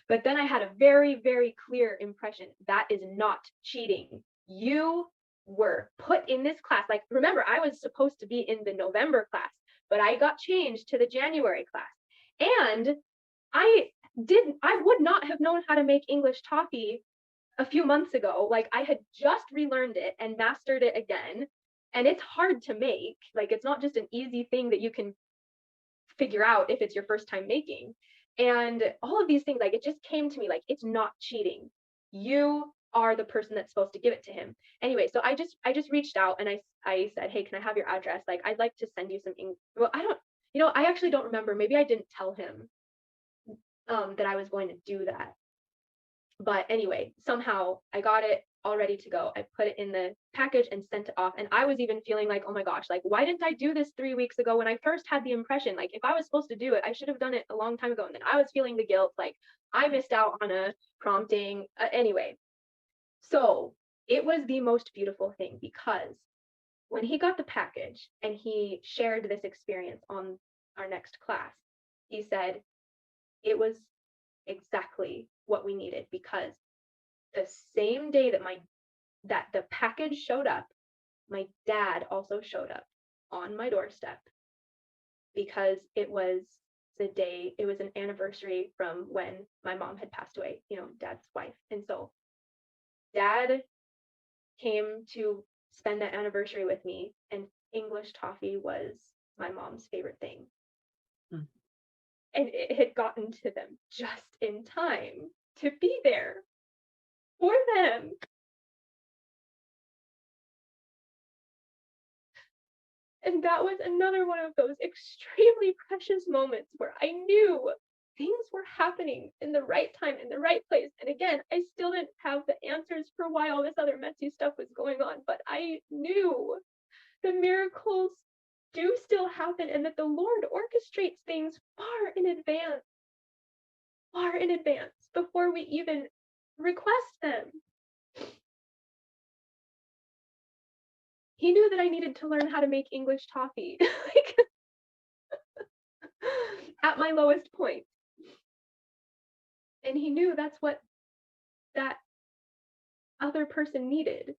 but then I had a very, very clear impression: that is not cheating. You were put in this class. Like, remember, I was supposed to be in the November class, but I got changed to the January class. And I would not have known how to make English toffee a few months ago. Like, I had just relearned it and mastered it again. And it's hard to make. Like, it's not just an easy thing that you can figure out if it's your first time making. And all of these things, like, it just came to me like, it's not cheating. You are the person that's supposed to give it to him. Anyway, so I just reached out and I said, hey, can I have your address? Like, I'd like to send you some well, I don't, I actually don't remember. Maybe I didn't tell him that I was going to do that. But anyway, somehow I got it all ready to go. I put it in the package and sent it off. And I was even feeling like, oh my gosh, like, why didn't I do this 3 weeks ago when I first had the impression? Like, if I was supposed to do it, I should have done it a long time ago. And then I was feeling the guilt, like I missed out on a prompting. Anyway, so it was the most beautiful thing, because when he got the package and he shared this experience on our next class, he said it was exactly what we needed, because the same day that the package showed up, my dad also showed up on my doorstep, because it was an anniversary from when my mom had passed away, dad's wife. And so dad came to spend that anniversary with me, and English toffee was my mom's favorite thing. Hmm. And it had gotten to them just in time to be there for them. And that was another one of those extremely precious moments where I knew things were happening in the right time, in the right place. And again, I still didn't have the answers for why all this other messy stuff was going on, but I knew the miracles do still happen, and that the Lord orchestrates things far in advance, before we even request them. He knew that I needed to learn how to make English toffee, like, at my lowest point. And he knew that's what that other person needed.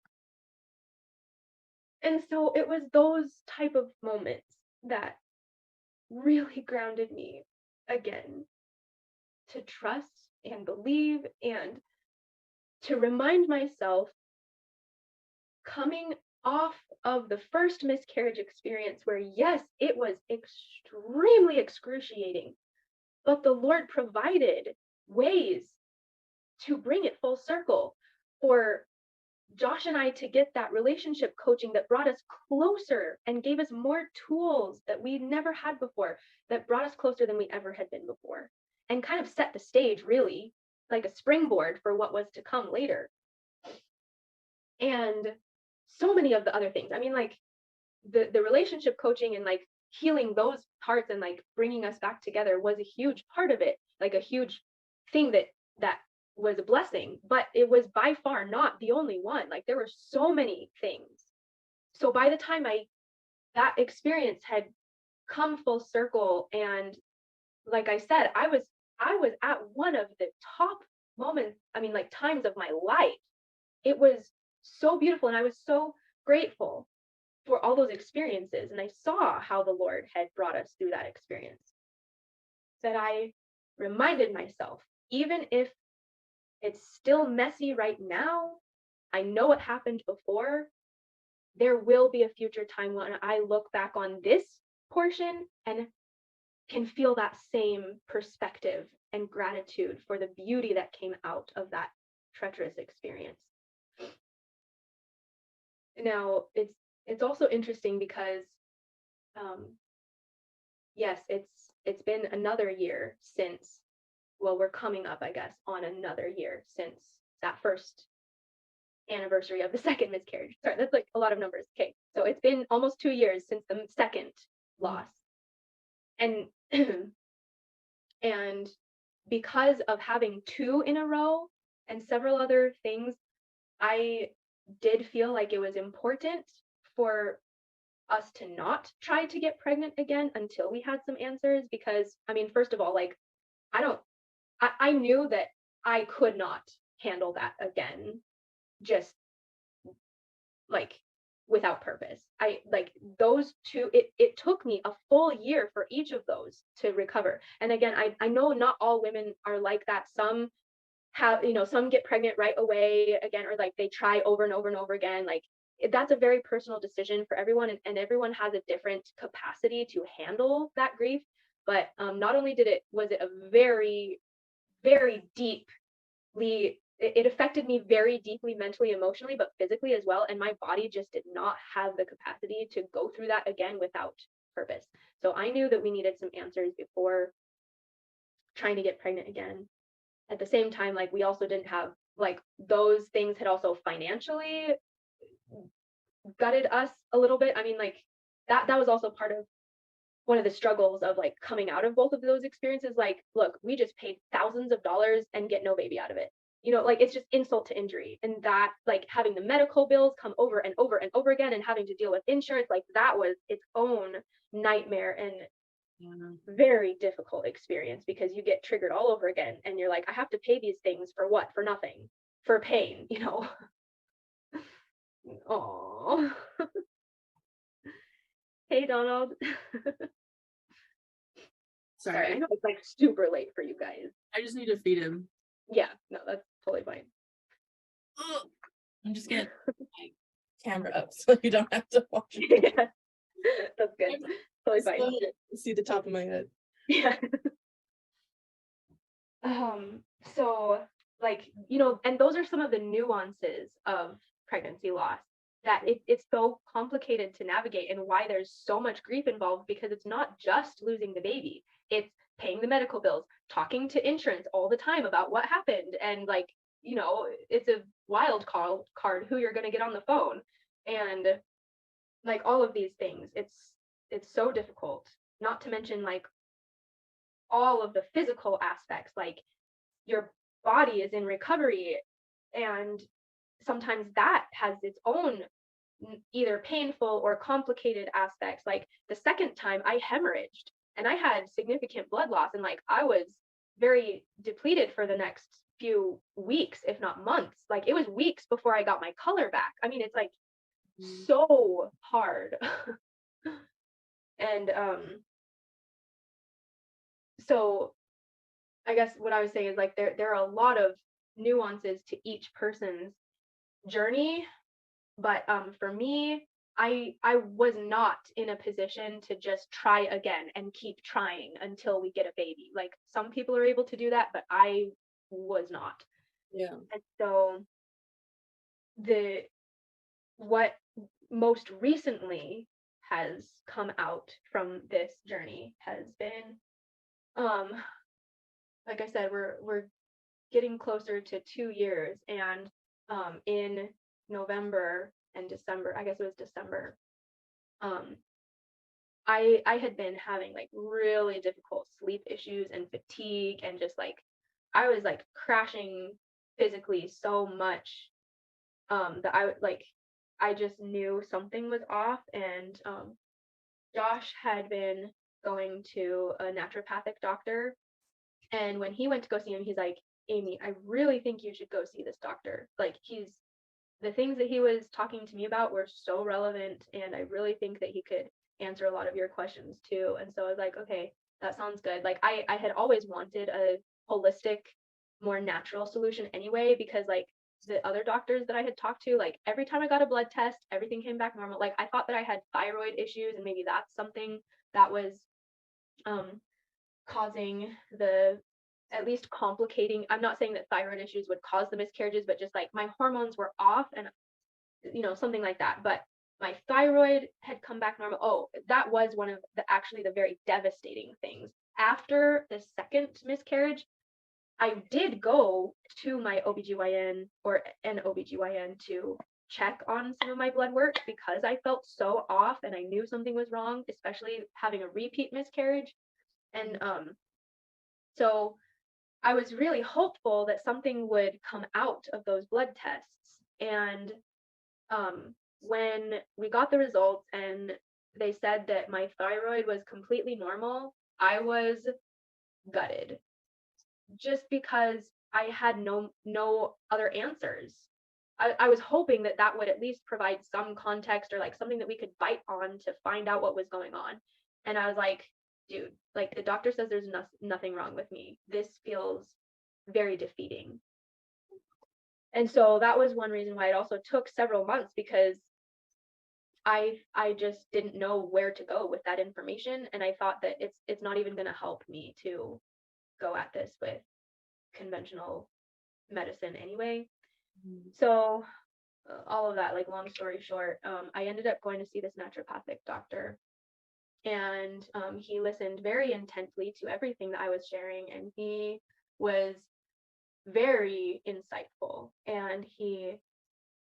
And so it was those type of moments that really grounded me again, to trust and believe, and to remind myself, coming off of the first miscarriage experience, where yes, it was extremely excruciating, but the Lord provided ways to bring it full circle, for Josh and I to get that relationship coaching that brought us closer and gave us more tools that we never had before, that brought us closer than we ever had been before, and kind of set the stage, really, like a springboard for what was to come later. And so many of the other things. I mean, like, the relationship coaching and like healing those parts and like bringing us back together was a huge part of it, like a huge thing that was a blessing, but it was by far not the only one. Like, there were so many things. So by the time that experience had come full circle, and like I said, I was at one of the top moments, I mean, like, times of my life. It was so beautiful, and I was so grateful for all those experiences. And I saw how the Lord had brought us through that experience, that I reminded myself, even if it's still messy right now, I know what happened before. There will be a future time when I look back on this portion and can feel that same perspective and gratitude for the beauty that came out of that treacherous experience. Now, it's also interesting because yes, it's been another year since, well, we're coming up, I guess, on another year since that first anniversary of the second miscarriage. Sorry, that's like a lot of numbers. Okay, so it's been almost 2 years since the second loss, and and because of having two in a row and several other things, I did feel like it was important for us to not try to get pregnant again until we had some answers. Because I mean, first of all, like, I don't I knew that I could not handle that again, just like without purpose. I like those two, it took me a full year for each of those to recover. And again, I know not all women are like that. Some have, some get pregnant right away again, or like they try over and over and over again. Like, that's a very personal decision for everyone, and everyone has a different capacity to handle that grief. But not only was it a very, very deeply, it affected me very deeply mentally, emotionally, but physically as well. And my body just did not have the capacity to go through that again without purpose. So I knew that we needed some answers before trying to get pregnant again. At the same time, like, we also didn't have, like, those things had also financially gutted us a little bit. I mean, like, that was also part of one of the struggles of like coming out of both of those experiences. Like, look, we just paid thousands of dollars and get no baby out of it. Like, it's just insult to injury. And that, like, having the medical bills come over and over and over again and having to deal with insurance, like, that was its own nightmare and very difficult experience, because you get triggered all over again and you're like, I have to pay these things for what? For nothing, for pain. Oh. Hey, Donald. Sorry, I know it's like super late for you guys. I just need to feed him. Yeah, no, that's totally fine. I'm just gonna put my camera up so you don't have to watch it. Yeah, that's good. Totally fine. See the top of my head. Yeah. So, like, and those are some of the nuances of pregnancy loss, that it's so complicated to navigate, and why there's so much grief involved, because it's not just losing the baby. It's paying the medical bills, talking to insurance all the time about what happened, and like, it's a wild card who you're going to get on the phone, and like all of these things. It's so difficult, not to mention like all of the physical aspects. Like, your body is in recovery, and sometimes that has its own either painful or complicated aspects. Like, the second time I hemorrhaged and I had significant blood loss, and like, I was very depleted for the next few weeks, if not months. Like, it was weeks before I got my color back. I mean, it's like so hard. And so I guess what I was saying is, like, there are a lot of nuances to each person's journey. But for me, I was not in a position to just try again and keep trying until we get a baby. Like, some people are able to do that, but I was not. Yeah. And so what most recently has come out from this journey has been, like I said, we're getting closer to 2 years, and in November and December, I guess it was December, I had been having like really difficult sleep issues and fatigue, and just like, I was like crashing physically so much, that I just knew something was off. And Josh had been going to a naturopathic doctor, and when he went to go see him, he's like, Amy, I really think you should go see this doctor. Like, the things that he was talking to me about were so relevant, and I really think that he could answer a lot of your questions too. And so I was like, okay, that sounds good. Like, I had always wanted a holistic, more natural solution anyway, because like, the other doctors that I had talked to, like, every time I got a blood test, everything came back normal. Like, I thought that I had thyroid issues, and maybe that's something that was causing the, at least complicating. I'm not saying that thyroid issues would cause the miscarriages, but just like my hormones were off, and something like that. But my thyroid had come back normal. Oh, that was one of the very devastating things. After the second miscarriage, I did go to my OBGYN or an OBGYN to check on some of my blood work because I felt so off and I knew something was wrong, especially having a repeat miscarriage. And so I was really hopeful that something would come out of those blood tests. And when we got the results and they said that my thyroid was completely normal, I was gutted just because I had no other answers. I was hoping that that would at least provide some context or like something that we could bite on to find out what was going on. And I was like, dude, like the doctor says there's nothing wrong with me. This feels very defeating. And so that was one reason why it also took several months because I just didn't know where to go with that information, and I thought that it's not even going to help me to go at this with conventional medicine anyway. Mhm. So all of that, like long story short, I ended up going to see this naturopathic doctor, and he listened very intently to everything that I was sharing, and he was very insightful, and he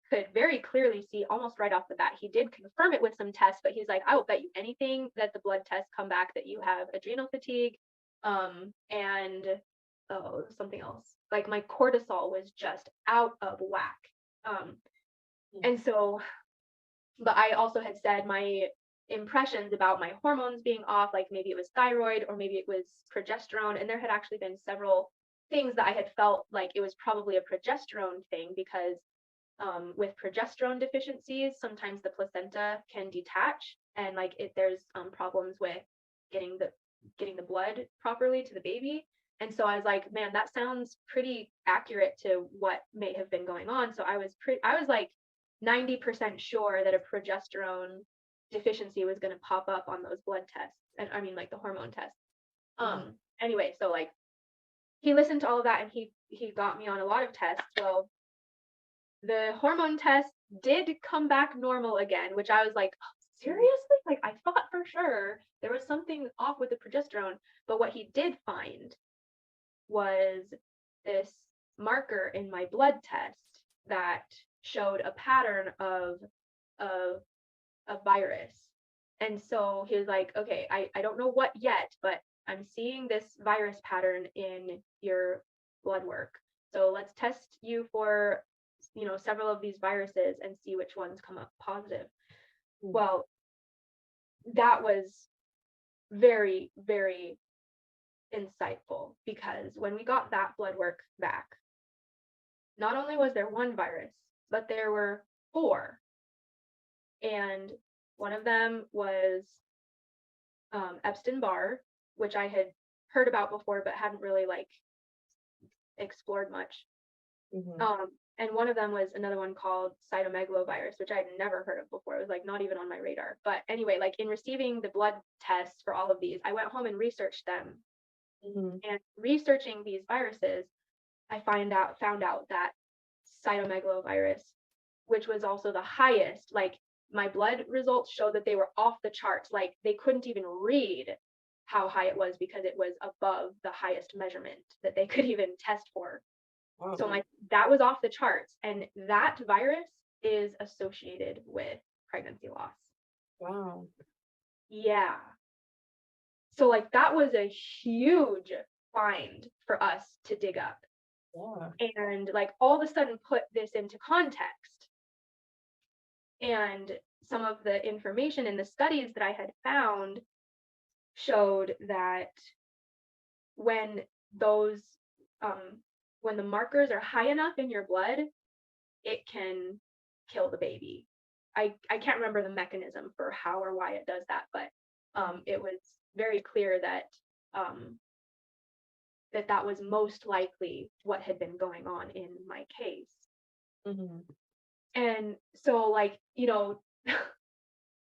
could very clearly see almost right off the bat. He did confirm it with some tests, but he's like, I will bet you anything that the blood tests come back that you have adrenal fatigue, and oh, something else. Like my cortisol was just out of whack. Um, and so, but I also had said my impressions about my hormones being off, like maybe it was thyroid or maybe it was progesterone. And there had actually been several things that I had felt like it was probably a progesterone thing because with progesterone deficiencies, sometimes the placenta can detach, and like there's problems with getting the getting the blood properly to the baby. And so I was like, man, that sounds pretty accurate to what may have been going on. So I was like 90% sure that a progesterone deficiency was going to pop up on those blood tests, and I mean like the hormone tests. Anyway, so like he listened to all of that and he got me on a lot of tests. Well, the hormone test did come back normal again, which I was like, "Oh, seriously? Like I thought for sure there was something off with the progesterone." But what he did find was this marker in my blood test that showed a pattern of a virus. And so he was like, okay, I don't know what yet, but I'm seeing this virus pattern in your blood work. So let's test you for, several of these viruses and see which ones come up positive. Well, that was very, very insightful because when we got that blood work back, not only was there one virus, but there were four. And one of them was Epstein-Barr, which I had heard about before but hadn't really like explored much. And one of them was another one called cytomegalovirus, which I had never heard of before. It was like not even on my radar. But anyway, like in receiving the blood tests for all of these, I went home and researched them. And researching these viruses, I found out that cytomegalovirus, which was also the highest, like my blood results showed that they were off the charts. Like they couldn't even read how high it was because it was above the highest measurement that they could even test for. So like that was off the charts. And that virus is associated with pregnancy loss. Wow. Yeah. So like that was a huge find for us to dig up. Yeah. And like all of a sudden put this into context. And some of the information in the studies that I had found showed that when those when the markers are high enough in your blood, it can kill the baby. I can't remember the mechanism for how or why it does that, but it was very clear that that was most likely what had been going on in my case. And so like,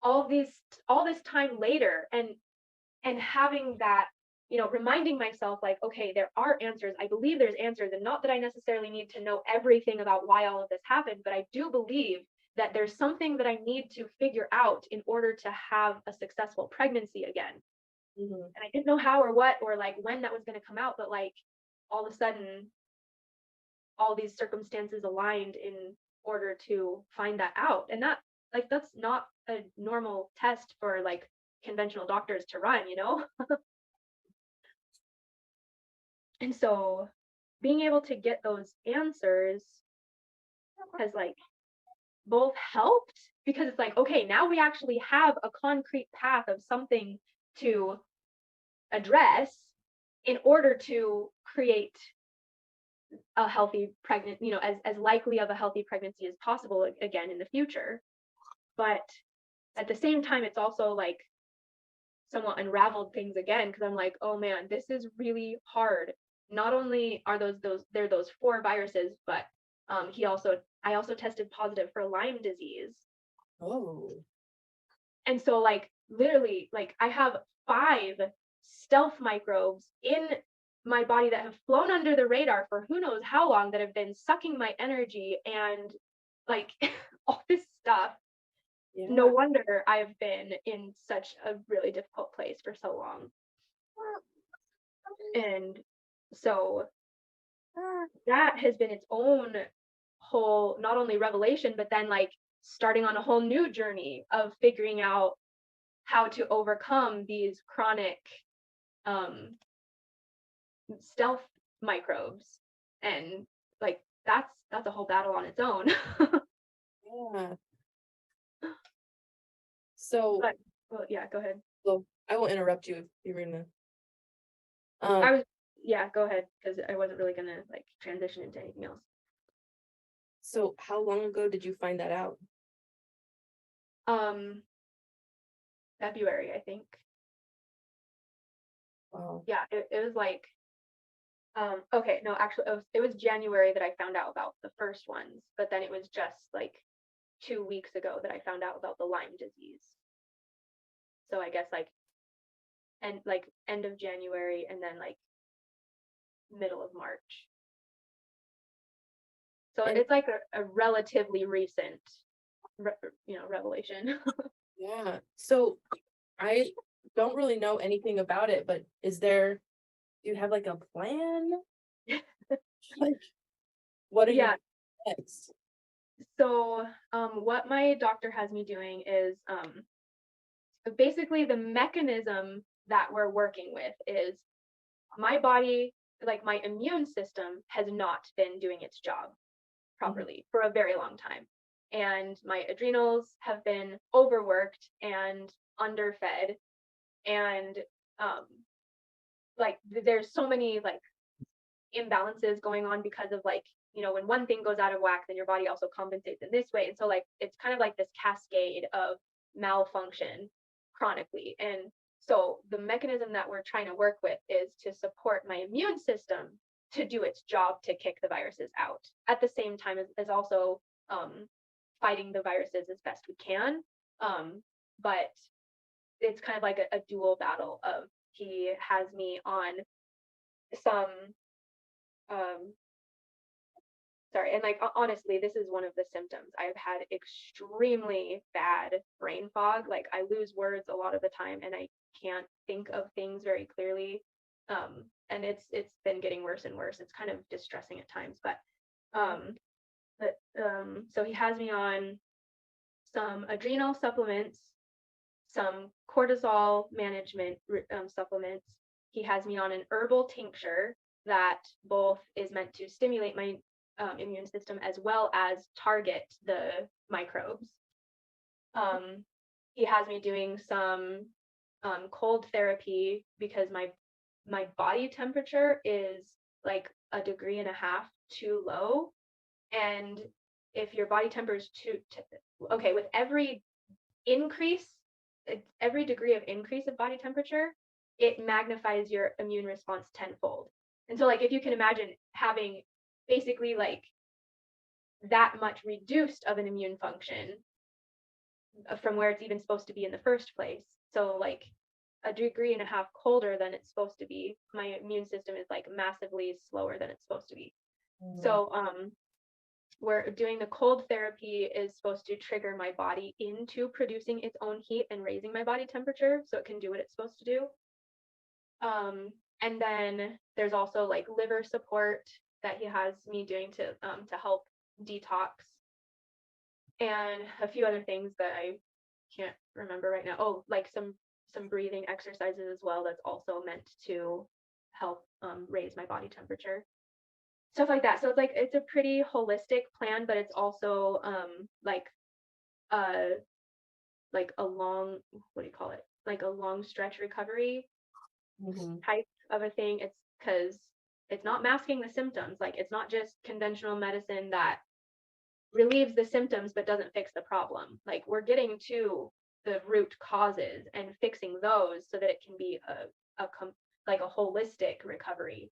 all this time later and having that, reminding myself like, okay, there are answers. I believe there's answers, and not that I necessarily need to know everything about why all of this happened, but I do believe that there's something that I need to figure out in order to have a successful pregnancy again. And I didn't know how or what or like when that was going to come out, but like all of a sudden all these circumstances aligned in order to find that out. And that, like, that's not a normal test for like conventional doctors to run, you know? And so being able to get those answers has like both helped, because it's like, okay, now we actually have a concrete path of something to address in order to create a healthy pregnant, you know, as likely of a healthy pregnancy as possible again in the future. But at the same time, it's also like somewhat unraveled things again, because I'm like, oh man, this is really hard. Not only are those 4 viruses, but I also tested positive for Lyme disease. Oh. And so like literally like I have 5 stealth microbes in my body that have flown under the radar for who knows how long, that have been sucking my energy and like all this stuff. No Yeah. wonder I've been in such a really difficult place for so long. And so that has been its own whole, not only revelation, but then like starting on a whole new journey of figuring out how to overcome these chronic um, stealth microbes. And like that's a whole battle on its own. Yeah. So, But well, yeah, go ahead. well, I won't interrupt you if you're gonna. I Um, was Yeah, go ahead, because I wasn't really gonna like transition into anything else. so how long ago did you find that out? Um, February, I think. Wow. Yeah, it was like okay, no, actually it was January that I found out about the first ones, but then it was just like 2 weeks ago that I found out about the Lyme disease. So I guess like end of January, and then like middle of March. So And it's like a relatively recent revelation. yeah, so I don't really know anything about it, but do you have like a plan? Like, what are you Yeah. doing next? So what my doctor has me doing is basically the mechanism that we're working with is my body, like my immune system has not been doing its job Mhm. properly for a very long time. And my adrenals have been overworked and underfed. And um, like there's so many like imbalances going on because of like, when one thing goes out of whack, then your body also compensates in this way. And so like it's kind of like this cascade of malfunction chronically. And so the mechanism that we're trying to work with is to support my immune system to do its job to kick the viruses out at the same time as also fighting the viruses as best we can. But it's kind of like a dual battle of, he has me on some um, sorry, and like honestly, this is one of the symptoms. I've had extremely bad brain fog. Like I lose words a lot of the time, and I can't think of things very clearly. And it's been getting worse and worse. It's kind of distressing at times. Um, so he has me on some adrenal supplements, some cortisol management supplements. He has me on an herbal tincture that both is meant to stimulate my immune system as well as target the microbes. Um, he has me doing some cold therapy because my body temperature is like 1.5 degrees too low. And if your body temperature is okay, with increase every degree of increase of body temperature, it magnifies your immune response tenfold. And so like if you can imagine having basically like that much reduced of an immune function from where it's even supposed to be in the first place. So like 1.5 degrees colder than it's supposed to be, my immune system is like massively slower than it's supposed to be. Mm. So where doing the cold therapy is supposed to trigger my body into producing its own heat and raising my body temperature so it can do what it's supposed to do. And then there's also like liver support that he has me doing to help detox, and a few other things that I can't remember right now. Oh, like some breathing exercises as well, that's also meant to help raise my body temperature, stuff like that. So it's like it's a pretty holistic plan, but it's also uh like a long, what do you call it, like a long stretch recovery Mhm. type of a thing. It's because it's not masking the symptoms. Like it's not just conventional medicine that relieves the symptoms but doesn't fix the problem. Like we're getting to the root causes and fixing those so that it can be like a holistic recovery,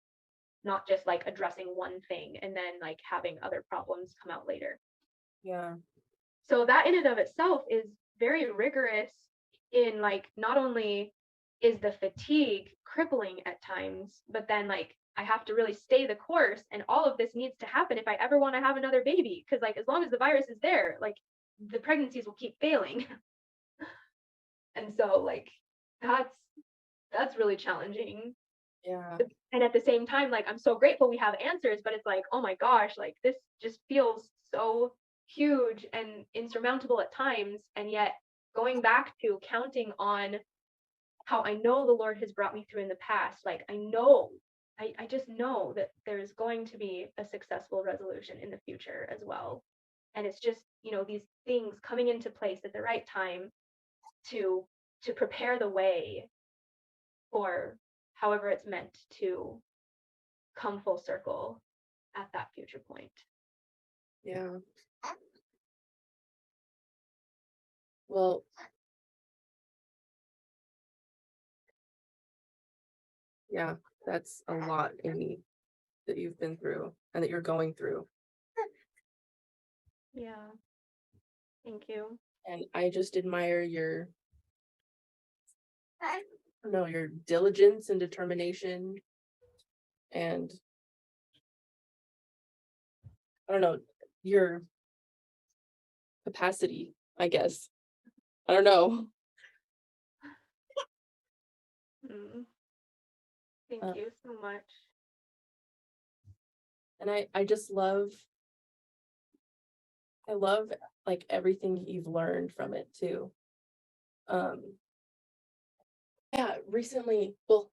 not just like addressing one thing and then like having other problems come out later. Yeah. So that in and of itself is very rigorous, in like not only is the fatigue crippling at times, but then like I have to really stay the course, and all of this needs to happen if I ever want to have another baby, because like as long as the virus is there, like the pregnancies will keep failing. And so like that's that's really challenging. Yeah. And at the same time, like I'm so grateful we have answers, but it's like, oh my gosh, like this just feels so huge and insurmountable at times. And yet going back to counting on how I know the Lord has brought me through in the past, like I just know that there's going to be a successful resolution in the future as well. And it's just, these things coming into place at the right time to prepare the way for however it's meant to come full circle at that future point. Yeah. Well, yeah, that's a lot, Amy, that you've been through and that you're going through. Yeah. Thank you. And I just admire your, I don't know, your diligence and determination, and I don't know, your capacity, I guess. I don't know. Mm, thank Uh, you so much. and I just love like everything you've learned from it too. Um, yeah, recently, well,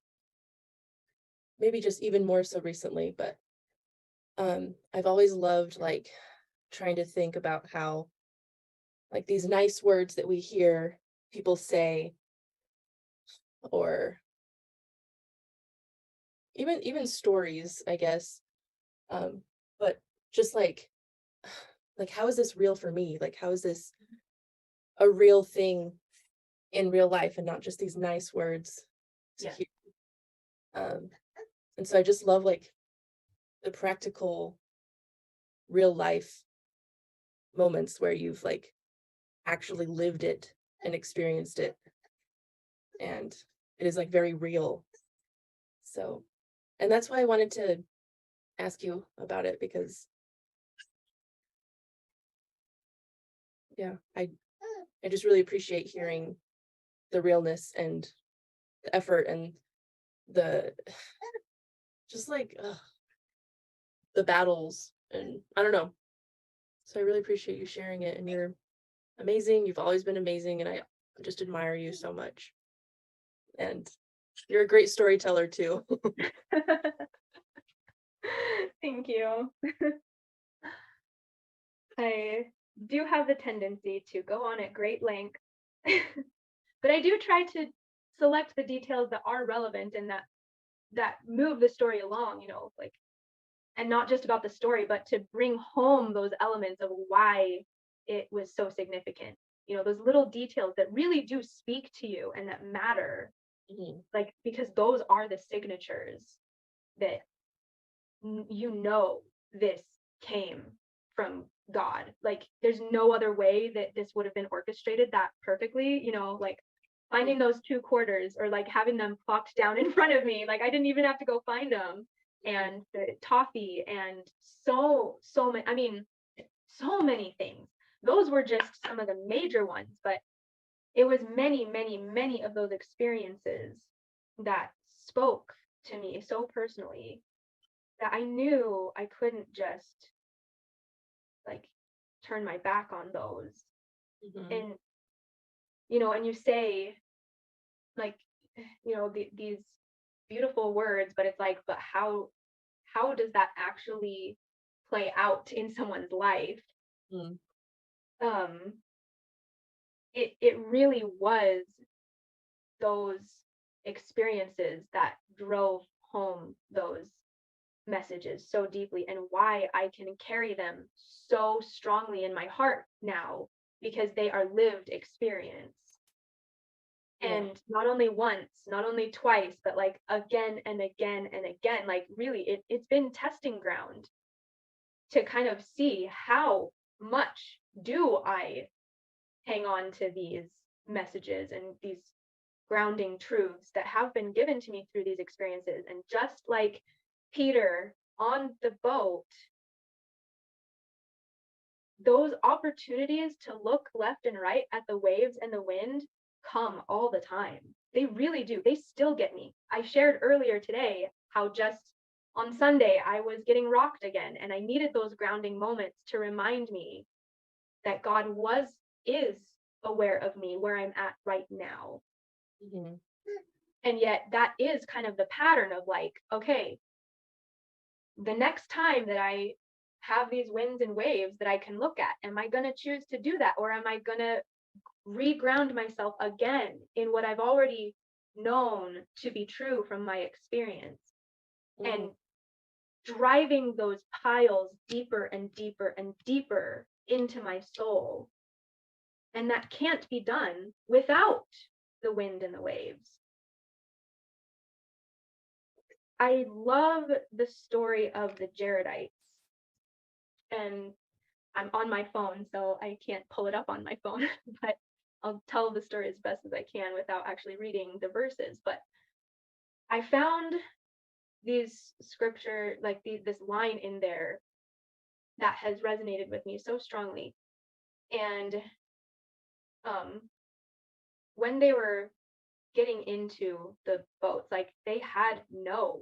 maybe just even more so recently, but I've always loved like trying to think about how like these nice words that we hear people say, or even stories, I guess. But just like how is this real for me? Like how is this a real thing in real life and not just these nice words to Yes. hear? Um, and so I just love like the practical real life moments where you've like actually lived it and experienced it, and it is like very real. So, and that's why I wanted to ask you about it, because yeah, I just really appreciate hearing the realness and the effort and the just like the battles, and I don't know. So I really appreciate you sharing it, and you're amazing. You've always been amazing, and I just admire you so much. And you're a great storyteller too. Thank you. I do have the tendency to go on at great length, but I do try to select the details that are relevant and that move the story along, like, and not just about the story, but to bring home those elements of why it was so significant. Those little details that really do speak to you and that matter, Mhm. like because those are the signatures that this came from God. Like there's no other way that this would have been orchestrated that perfectly, like finding those 2 quarters or like having them plopped down in front of me. Like I didn't even have to go find them. And the toffee and so many, I mean, so many things. Those were just some of the major ones, but it was many, many, many of those experiences that spoke to me so personally that I knew I couldn't just like turn my back on those. Mhm. And, you know, and you say, like, these beautiful words, but it's like, but how does that actually play out in someone's life? Mm. Um, it really was those experiences that drove home those messages so deeply, and why I can carry them so strongly in my heart now, because they are lived experience. Yeah. And not only once, not only twice, but like again and again and again. Like really, it's been testing ground to kind of see how much do I hang on to these messages and these grounding truths that have been given to me through these experiences. And just like Peter on the boat, those opportunities to look left and right at the waves and the wind come all the time. They really do. They still get me. I shared earlier today how just on Sunday I was getting rocked again, and I needed those grounding moments to remind me that God is aware of me where I'm at right now. Mhm. And yet that is kind of the pattern of like, okay, the next time that I have these winds and waves that I can look at, am I going to choose to do that? Or am I going to reground myself again in what I've already known to be true from my experience? And Mhm. driving those piles deeper and deeper and deeper into my soul. And that can't be done without the wind and the waves. I love the story of the Jaredites. And I'm on my phone, so I can't pull it up on my phone, but I'll tell the story as best as I can without actually reading the verses. But I found these scripture, like this line in there that has resonated with me so strongly. And um, when they were getting into the boats, like they had no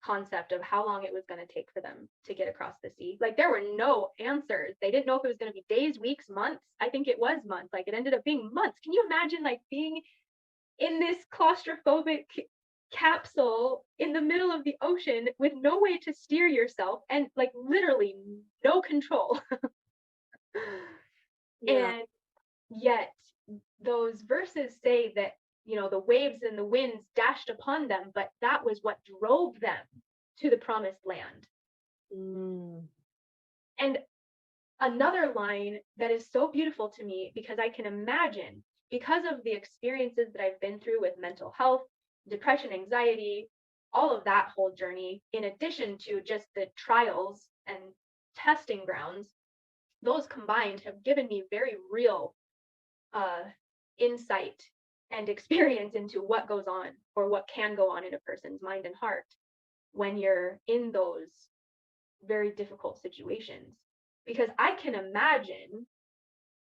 concept of how long it was going to take for them to get across the sea. Like there were no answers. They didn't know if it was going to be days, weeks, months. I think it was months. Like it ended up being months. Can you imagine like being in this claustrophobic capsule in the middle of the ocean with no way to steer yourself and like literally no control? Yeah. And yet those verses say that, the waves and the winds dashed upon them, but that was what drove them to the promised land. Mm. And another line that is so beautiful to me, because I can imagine, because of the experiences that I've been through with mental health, depression, anxiety, all of that whole journey, in addition to just the trials and testing grounds, those combined have given me very real uh, insight and experience into what goes on, or what can go on in a person's mind and heart when you're in those very difficult situations. Because I can imagine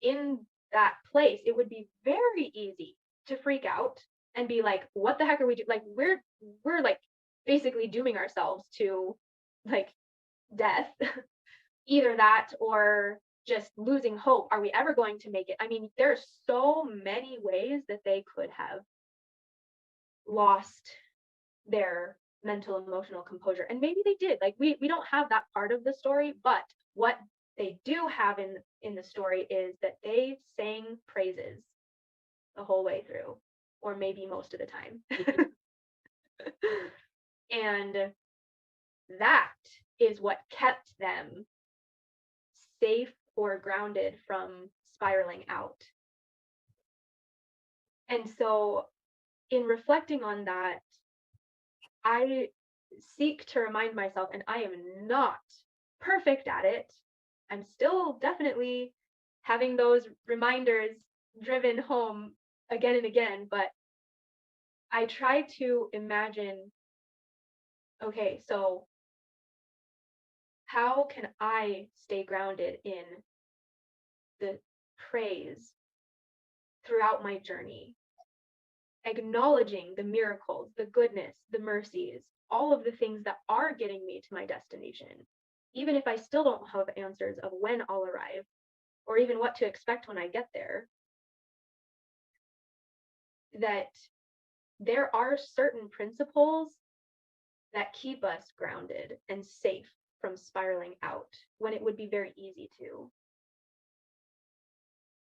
in that place, it would be very easy to freak out and be like, what the heck are we doing? Like we're like basically dooming ourselves to like death. Either that or just losing hope. Are we ever going to make it? I mean, there's so many ways that they could have lost their mental emotional composure, and maybe they did. Like we don't have that part of the story, but what they do have in the story is that they sang praises the whole way through, or maybe most of the time. And that is what kept them safe or grounded from spiraling out. And so in reflecting on that, I seek to remind myself, and I am not perfect at it. I'm still definitely having those reminders driven home again and again, but I try to imagine, okay, so how can I stay grounded in the praise throughout my journey? acknowledging the miracles, the goodness, the mercies, all of the things that are getting me to my destination, even if I still don't have answers of when I'll arrive or even what to expect when I get there, that there are certain principles that keep us grounded and safe from spiraling out when it would be very easy to.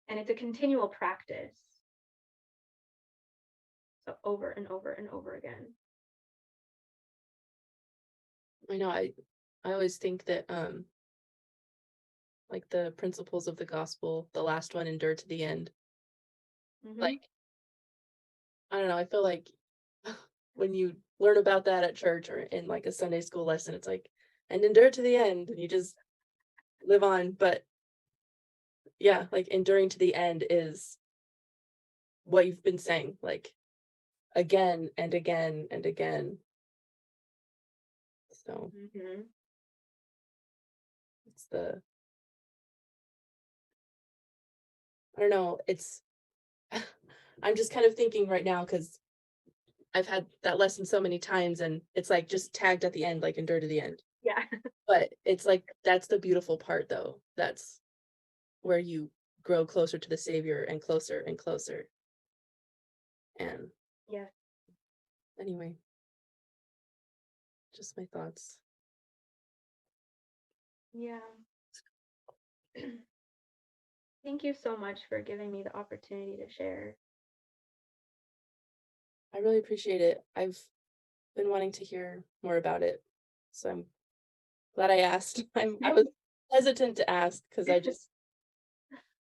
And it's a continual practice. So over and over and over again. I know I always think that like the principles of the gospel, the last one, endure to the end. Like, I don't know, I feel like when you learn about that at church or in like a Sunday school lesson, it's like, and endure to the end, and you just live on. But yeah, like enduring to the end is what you've been saying, like again and again and again. So it's I don't know, it's I'm just kind of thinking right now because I've had that lesson so many times and it's like just tagged at the end, like endure to the end. Yeah. But it's like that's the beautiful part though. That's where you grow closer to the Savior and closer and closer. And Yeah. anyway, just my thoughts. Yeah. Thank you so much for giving me the opportunity to share. I really appreciate it. I've been wanting to hear more about it. So I'm glad I asked. I was hesitant to ask because I just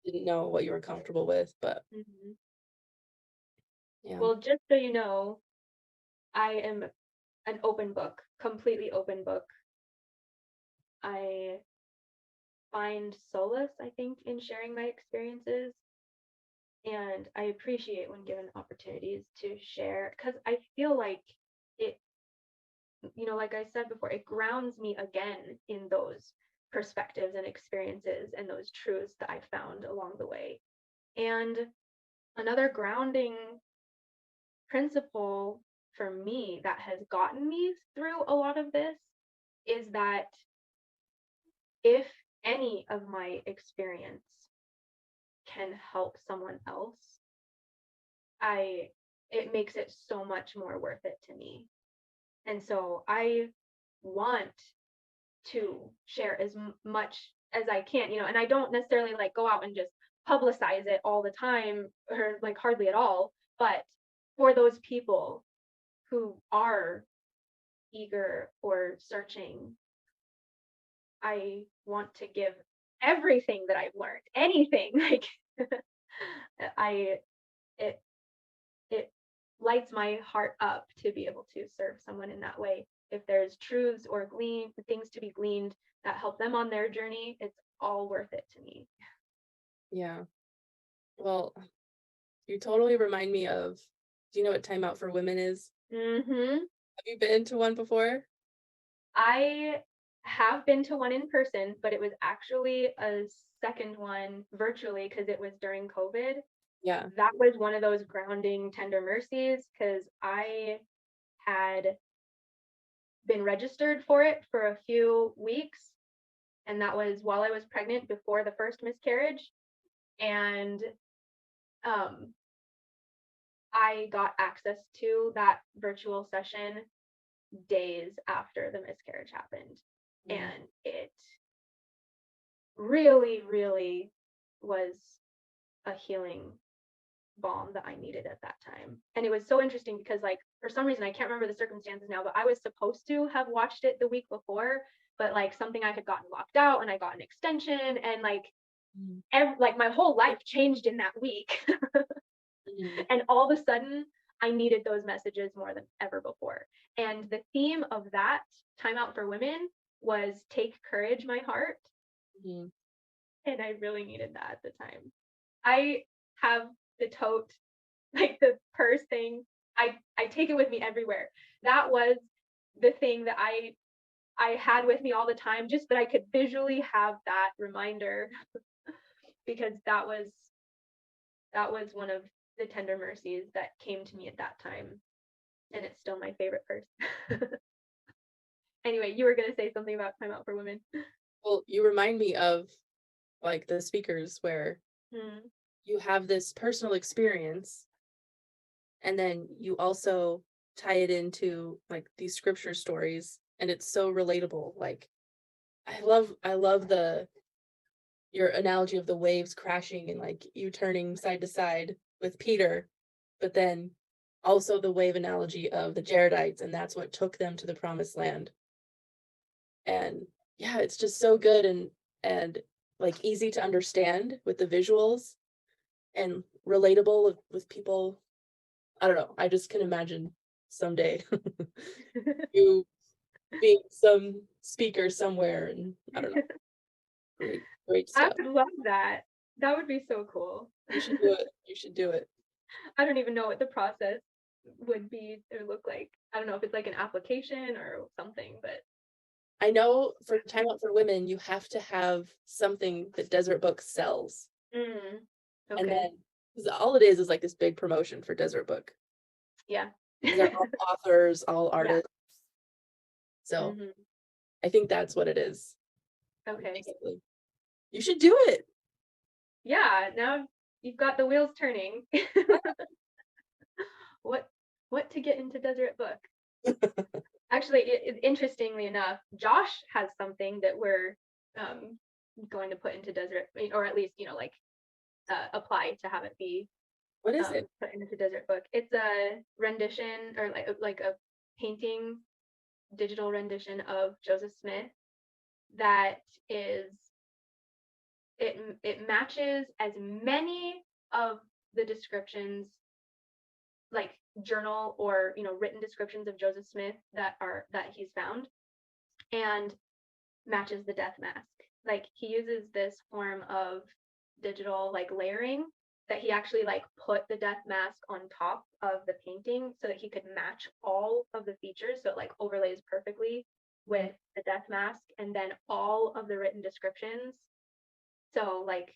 didn't know what you were comfortable with, but yeah. Well, just so you know, I am an open book, completely open book. I find solace, I think, in sharing my experiences. And I appreciate when given opportunities to share because I feel like it, like I said before, it grounds me again in those perspectives and experiences and those truths that I found along the way. And another grounding principle for me that has gotten me through a lot of this is that if any of my experience can help someone else, it makes it so much more worth it to me. And so I want to share as much as I can, and I don't necessarily like go out and just publicize it all the time or like hardly at all, but for those people who are eager or searching, I want to give everything that I've learned, anything like I it it lights my heart up to be able to serve someone in that way. If there's truths or things to be gleaned that help them on their journey, it's all worth it to me. Yeah. Well, you totally remind me of, do you know what Time Out for Women is? Mm-hmm. Have you been to one before? I have been to one in person, but it was actually a second one virtually because it was during COVID. Yeah. That was one of those grounding tender mercies because I had been registered for it for a few weeks, and that was while I was pregnant before the first miscarriage. And I got access to that virtual session days after the miscarriage happened. And it really, really was a healing balm that I needed at that time. And it was so interesting because, like, for some reason, I can't remember the circumstances now, but I was supposed to have watched it the week before, but like something I had gotten locked out and I got an extension, and like, like my whole life changed in that week. And all of a sudden, I needed those messages more than ever before. And the theme of that Time Out for Women was Take Courage, My Heart. And I really needed that at the time. I have the tote, like the purse thing. I take it with me everywhere. That was the thing that I had with me all the time, just that I could visually have that reminder because that was one of the tender mercies that came to me at that time, and it's still my favorite verse. Anyway, you were gonna say something about Time Out for Women. Well, you remind me of like the speakers where Mm, you have this personal experience and then you also tie it into like these scripture stories and it's so relatable. Like I love the your analogy of the waves crashing and like you turning side to side with Peter, but then also the wave analogy of the Jaredites, and that's what took them to the promised land. And yeah, it's just so good and like easy to understand with the visuals and relatable with people. I don't know. I just can imagine someday you being some speaker somewhere and I don't know. Great I stuff. would love that. That would be so cool. You should do it. You should do it. I don't even know what the process would be or look like. I don't know if it's like an application or something, but I know for Time Out for Women, you have to have something that Desert Book sells. mm, And okay. then, because all it is like this big promotion for Desert Book. Yeah. Because they're all authors, all Yeah. artists. So Hmm. I think that's what it is, Okay. basically. You should do it. Yeah, now you've got the wheels turning. What what to get into Deseret Book? Actually, interestingly enough, Josh has something that we're um, going to put into Deseret, or at least like apply to have it be What is it? put into Deseret Book. It's a rendition or like a painting, digital rendition of Joseph Smith that is it matches as many of the descriptions, like journal or written descriptions of Joseph Smith that he's found, and matches the death mask. Like he uses this form of digital like layering that he actually like put the death mask on top of the painting so that he could match all of the features, so it like overlays perfectly with the death mask and then all of the written descriptions. So like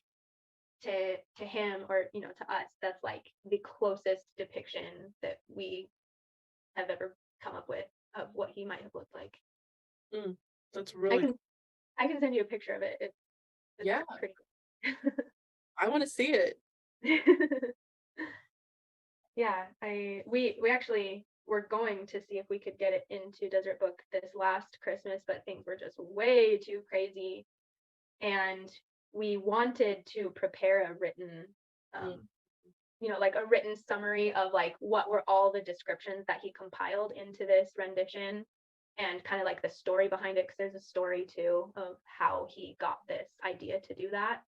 to him, or to us, that's like the closest depiction that we have ever come up with of what he might have looked like. Mm, that's I really can cool. I can send you a picture of it. It's Yeah, pretty I want to see it. cool. Yeah, we actually were going to see if we could get it into Desert Book this last Christmas, but things were just way too crazy, and we wanted to prepare a written Mm, um, like a written summary of like what were all the descriptions that he compiled into this rendition, and kind of like the story behind it, because there's a story too of how he got this idea to do that.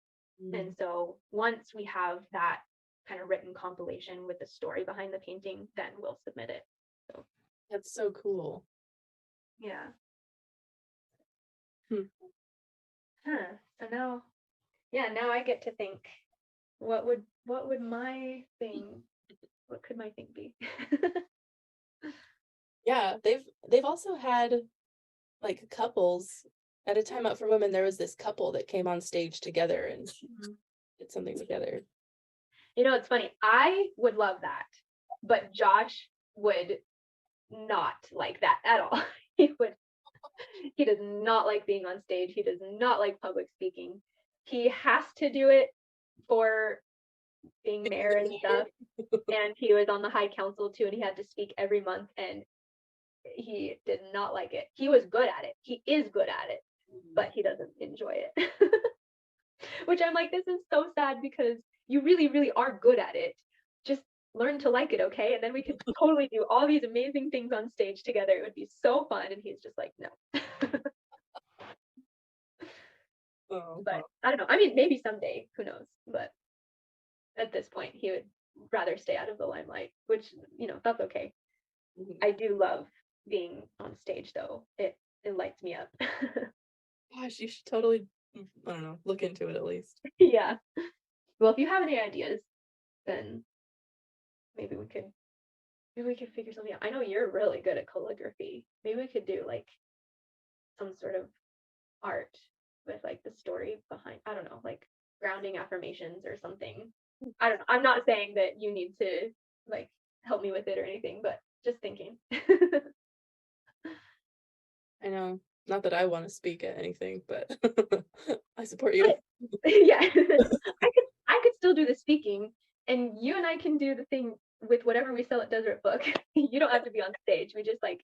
And mm. so once we have that kind of written compilation with the story behind the painting, then we'll submit it. So That's so cool. yeah. Hmm. So now, yeah, now I get to think, what would my thing, what could my thing be? Yeah, they've also had like couples at a Time Out for Women. There was this couple that came on stage together and did something together. It's funny. I would love that, but Josh would not like that at all. He does not like being on stage. He does not like public speaking. He has to do it for being mayor and stuff. And he was on the high council too, and he had to speak every month, and he did not like it. He was good at it. He is good at it, but he doesn't enjoy it. Which I'm like, this is so sad because you really, really are good at it. Just learn to like it, okay? And then we could totally do all these amazing things on stage together. It would be so fun. And he's just like, no. Oh, But wow. I don't know. I mean, maybe someday, who knows? But at this point, he would rather stay out of the limelight, which, that's okay. Mhm. I do love being on stage though. It lights me up. Gosh, you should totally, I don't know, look into it at least. Yeah. Well, if you have any ideas, then maybe we could figure something out. I know you're really good at calligraphy. Maybe we could do like some sort of art with like the story behind, I don't know, like grounding affirmations or something. I don't know. I'm not saying that you need to like help me with it or anything, but just thinking. I know. Not that I want to speak at anything, but I support you. Yeah. I could still do the speaking and you and I can do the thing with whatever we sell at Desert Book. You don't have to be on stage. We just like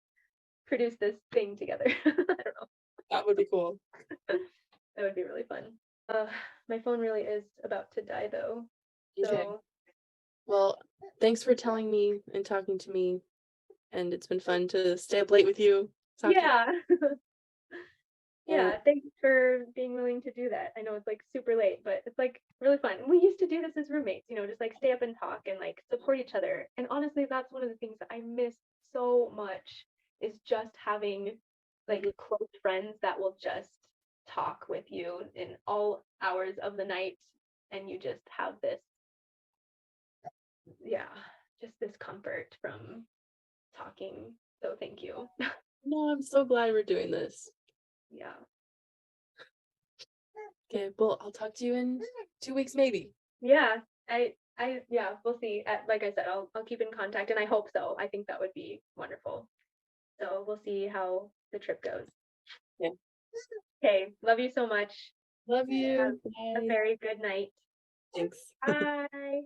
produce this thing together. I don't know. That would be cool. That would be really fun. Uh, my phone really is about to die though. Okay. So Well, thanks for telling me and talking to me, and it's been fun to stay up late with you. Talk to you. yeah. So, Yeah, thanks for being willing to do that. I know it's like super late, but it's like really fun. We used to do this as roommates, just like stay up and talk and like support each other. And honestly, that's one of the things that I miss so much is just having like mhm. close friends that will just talk with you in all hours of the night and you just have this, yeah, just this comfort from talking. So thank you. No, I'm so glad we're doing this. Yeah. Okay, well, I'll talk to you in 2 weeks, maybe. Yeah, yeah, we'll see. Like I said, I'll keep in contact, and I hope so. I think that would be wonderful. So we'll see how the trip goes. Yeah. Okay, love you so much. Love Have you. a Bye. very good night. Thanks. Bye.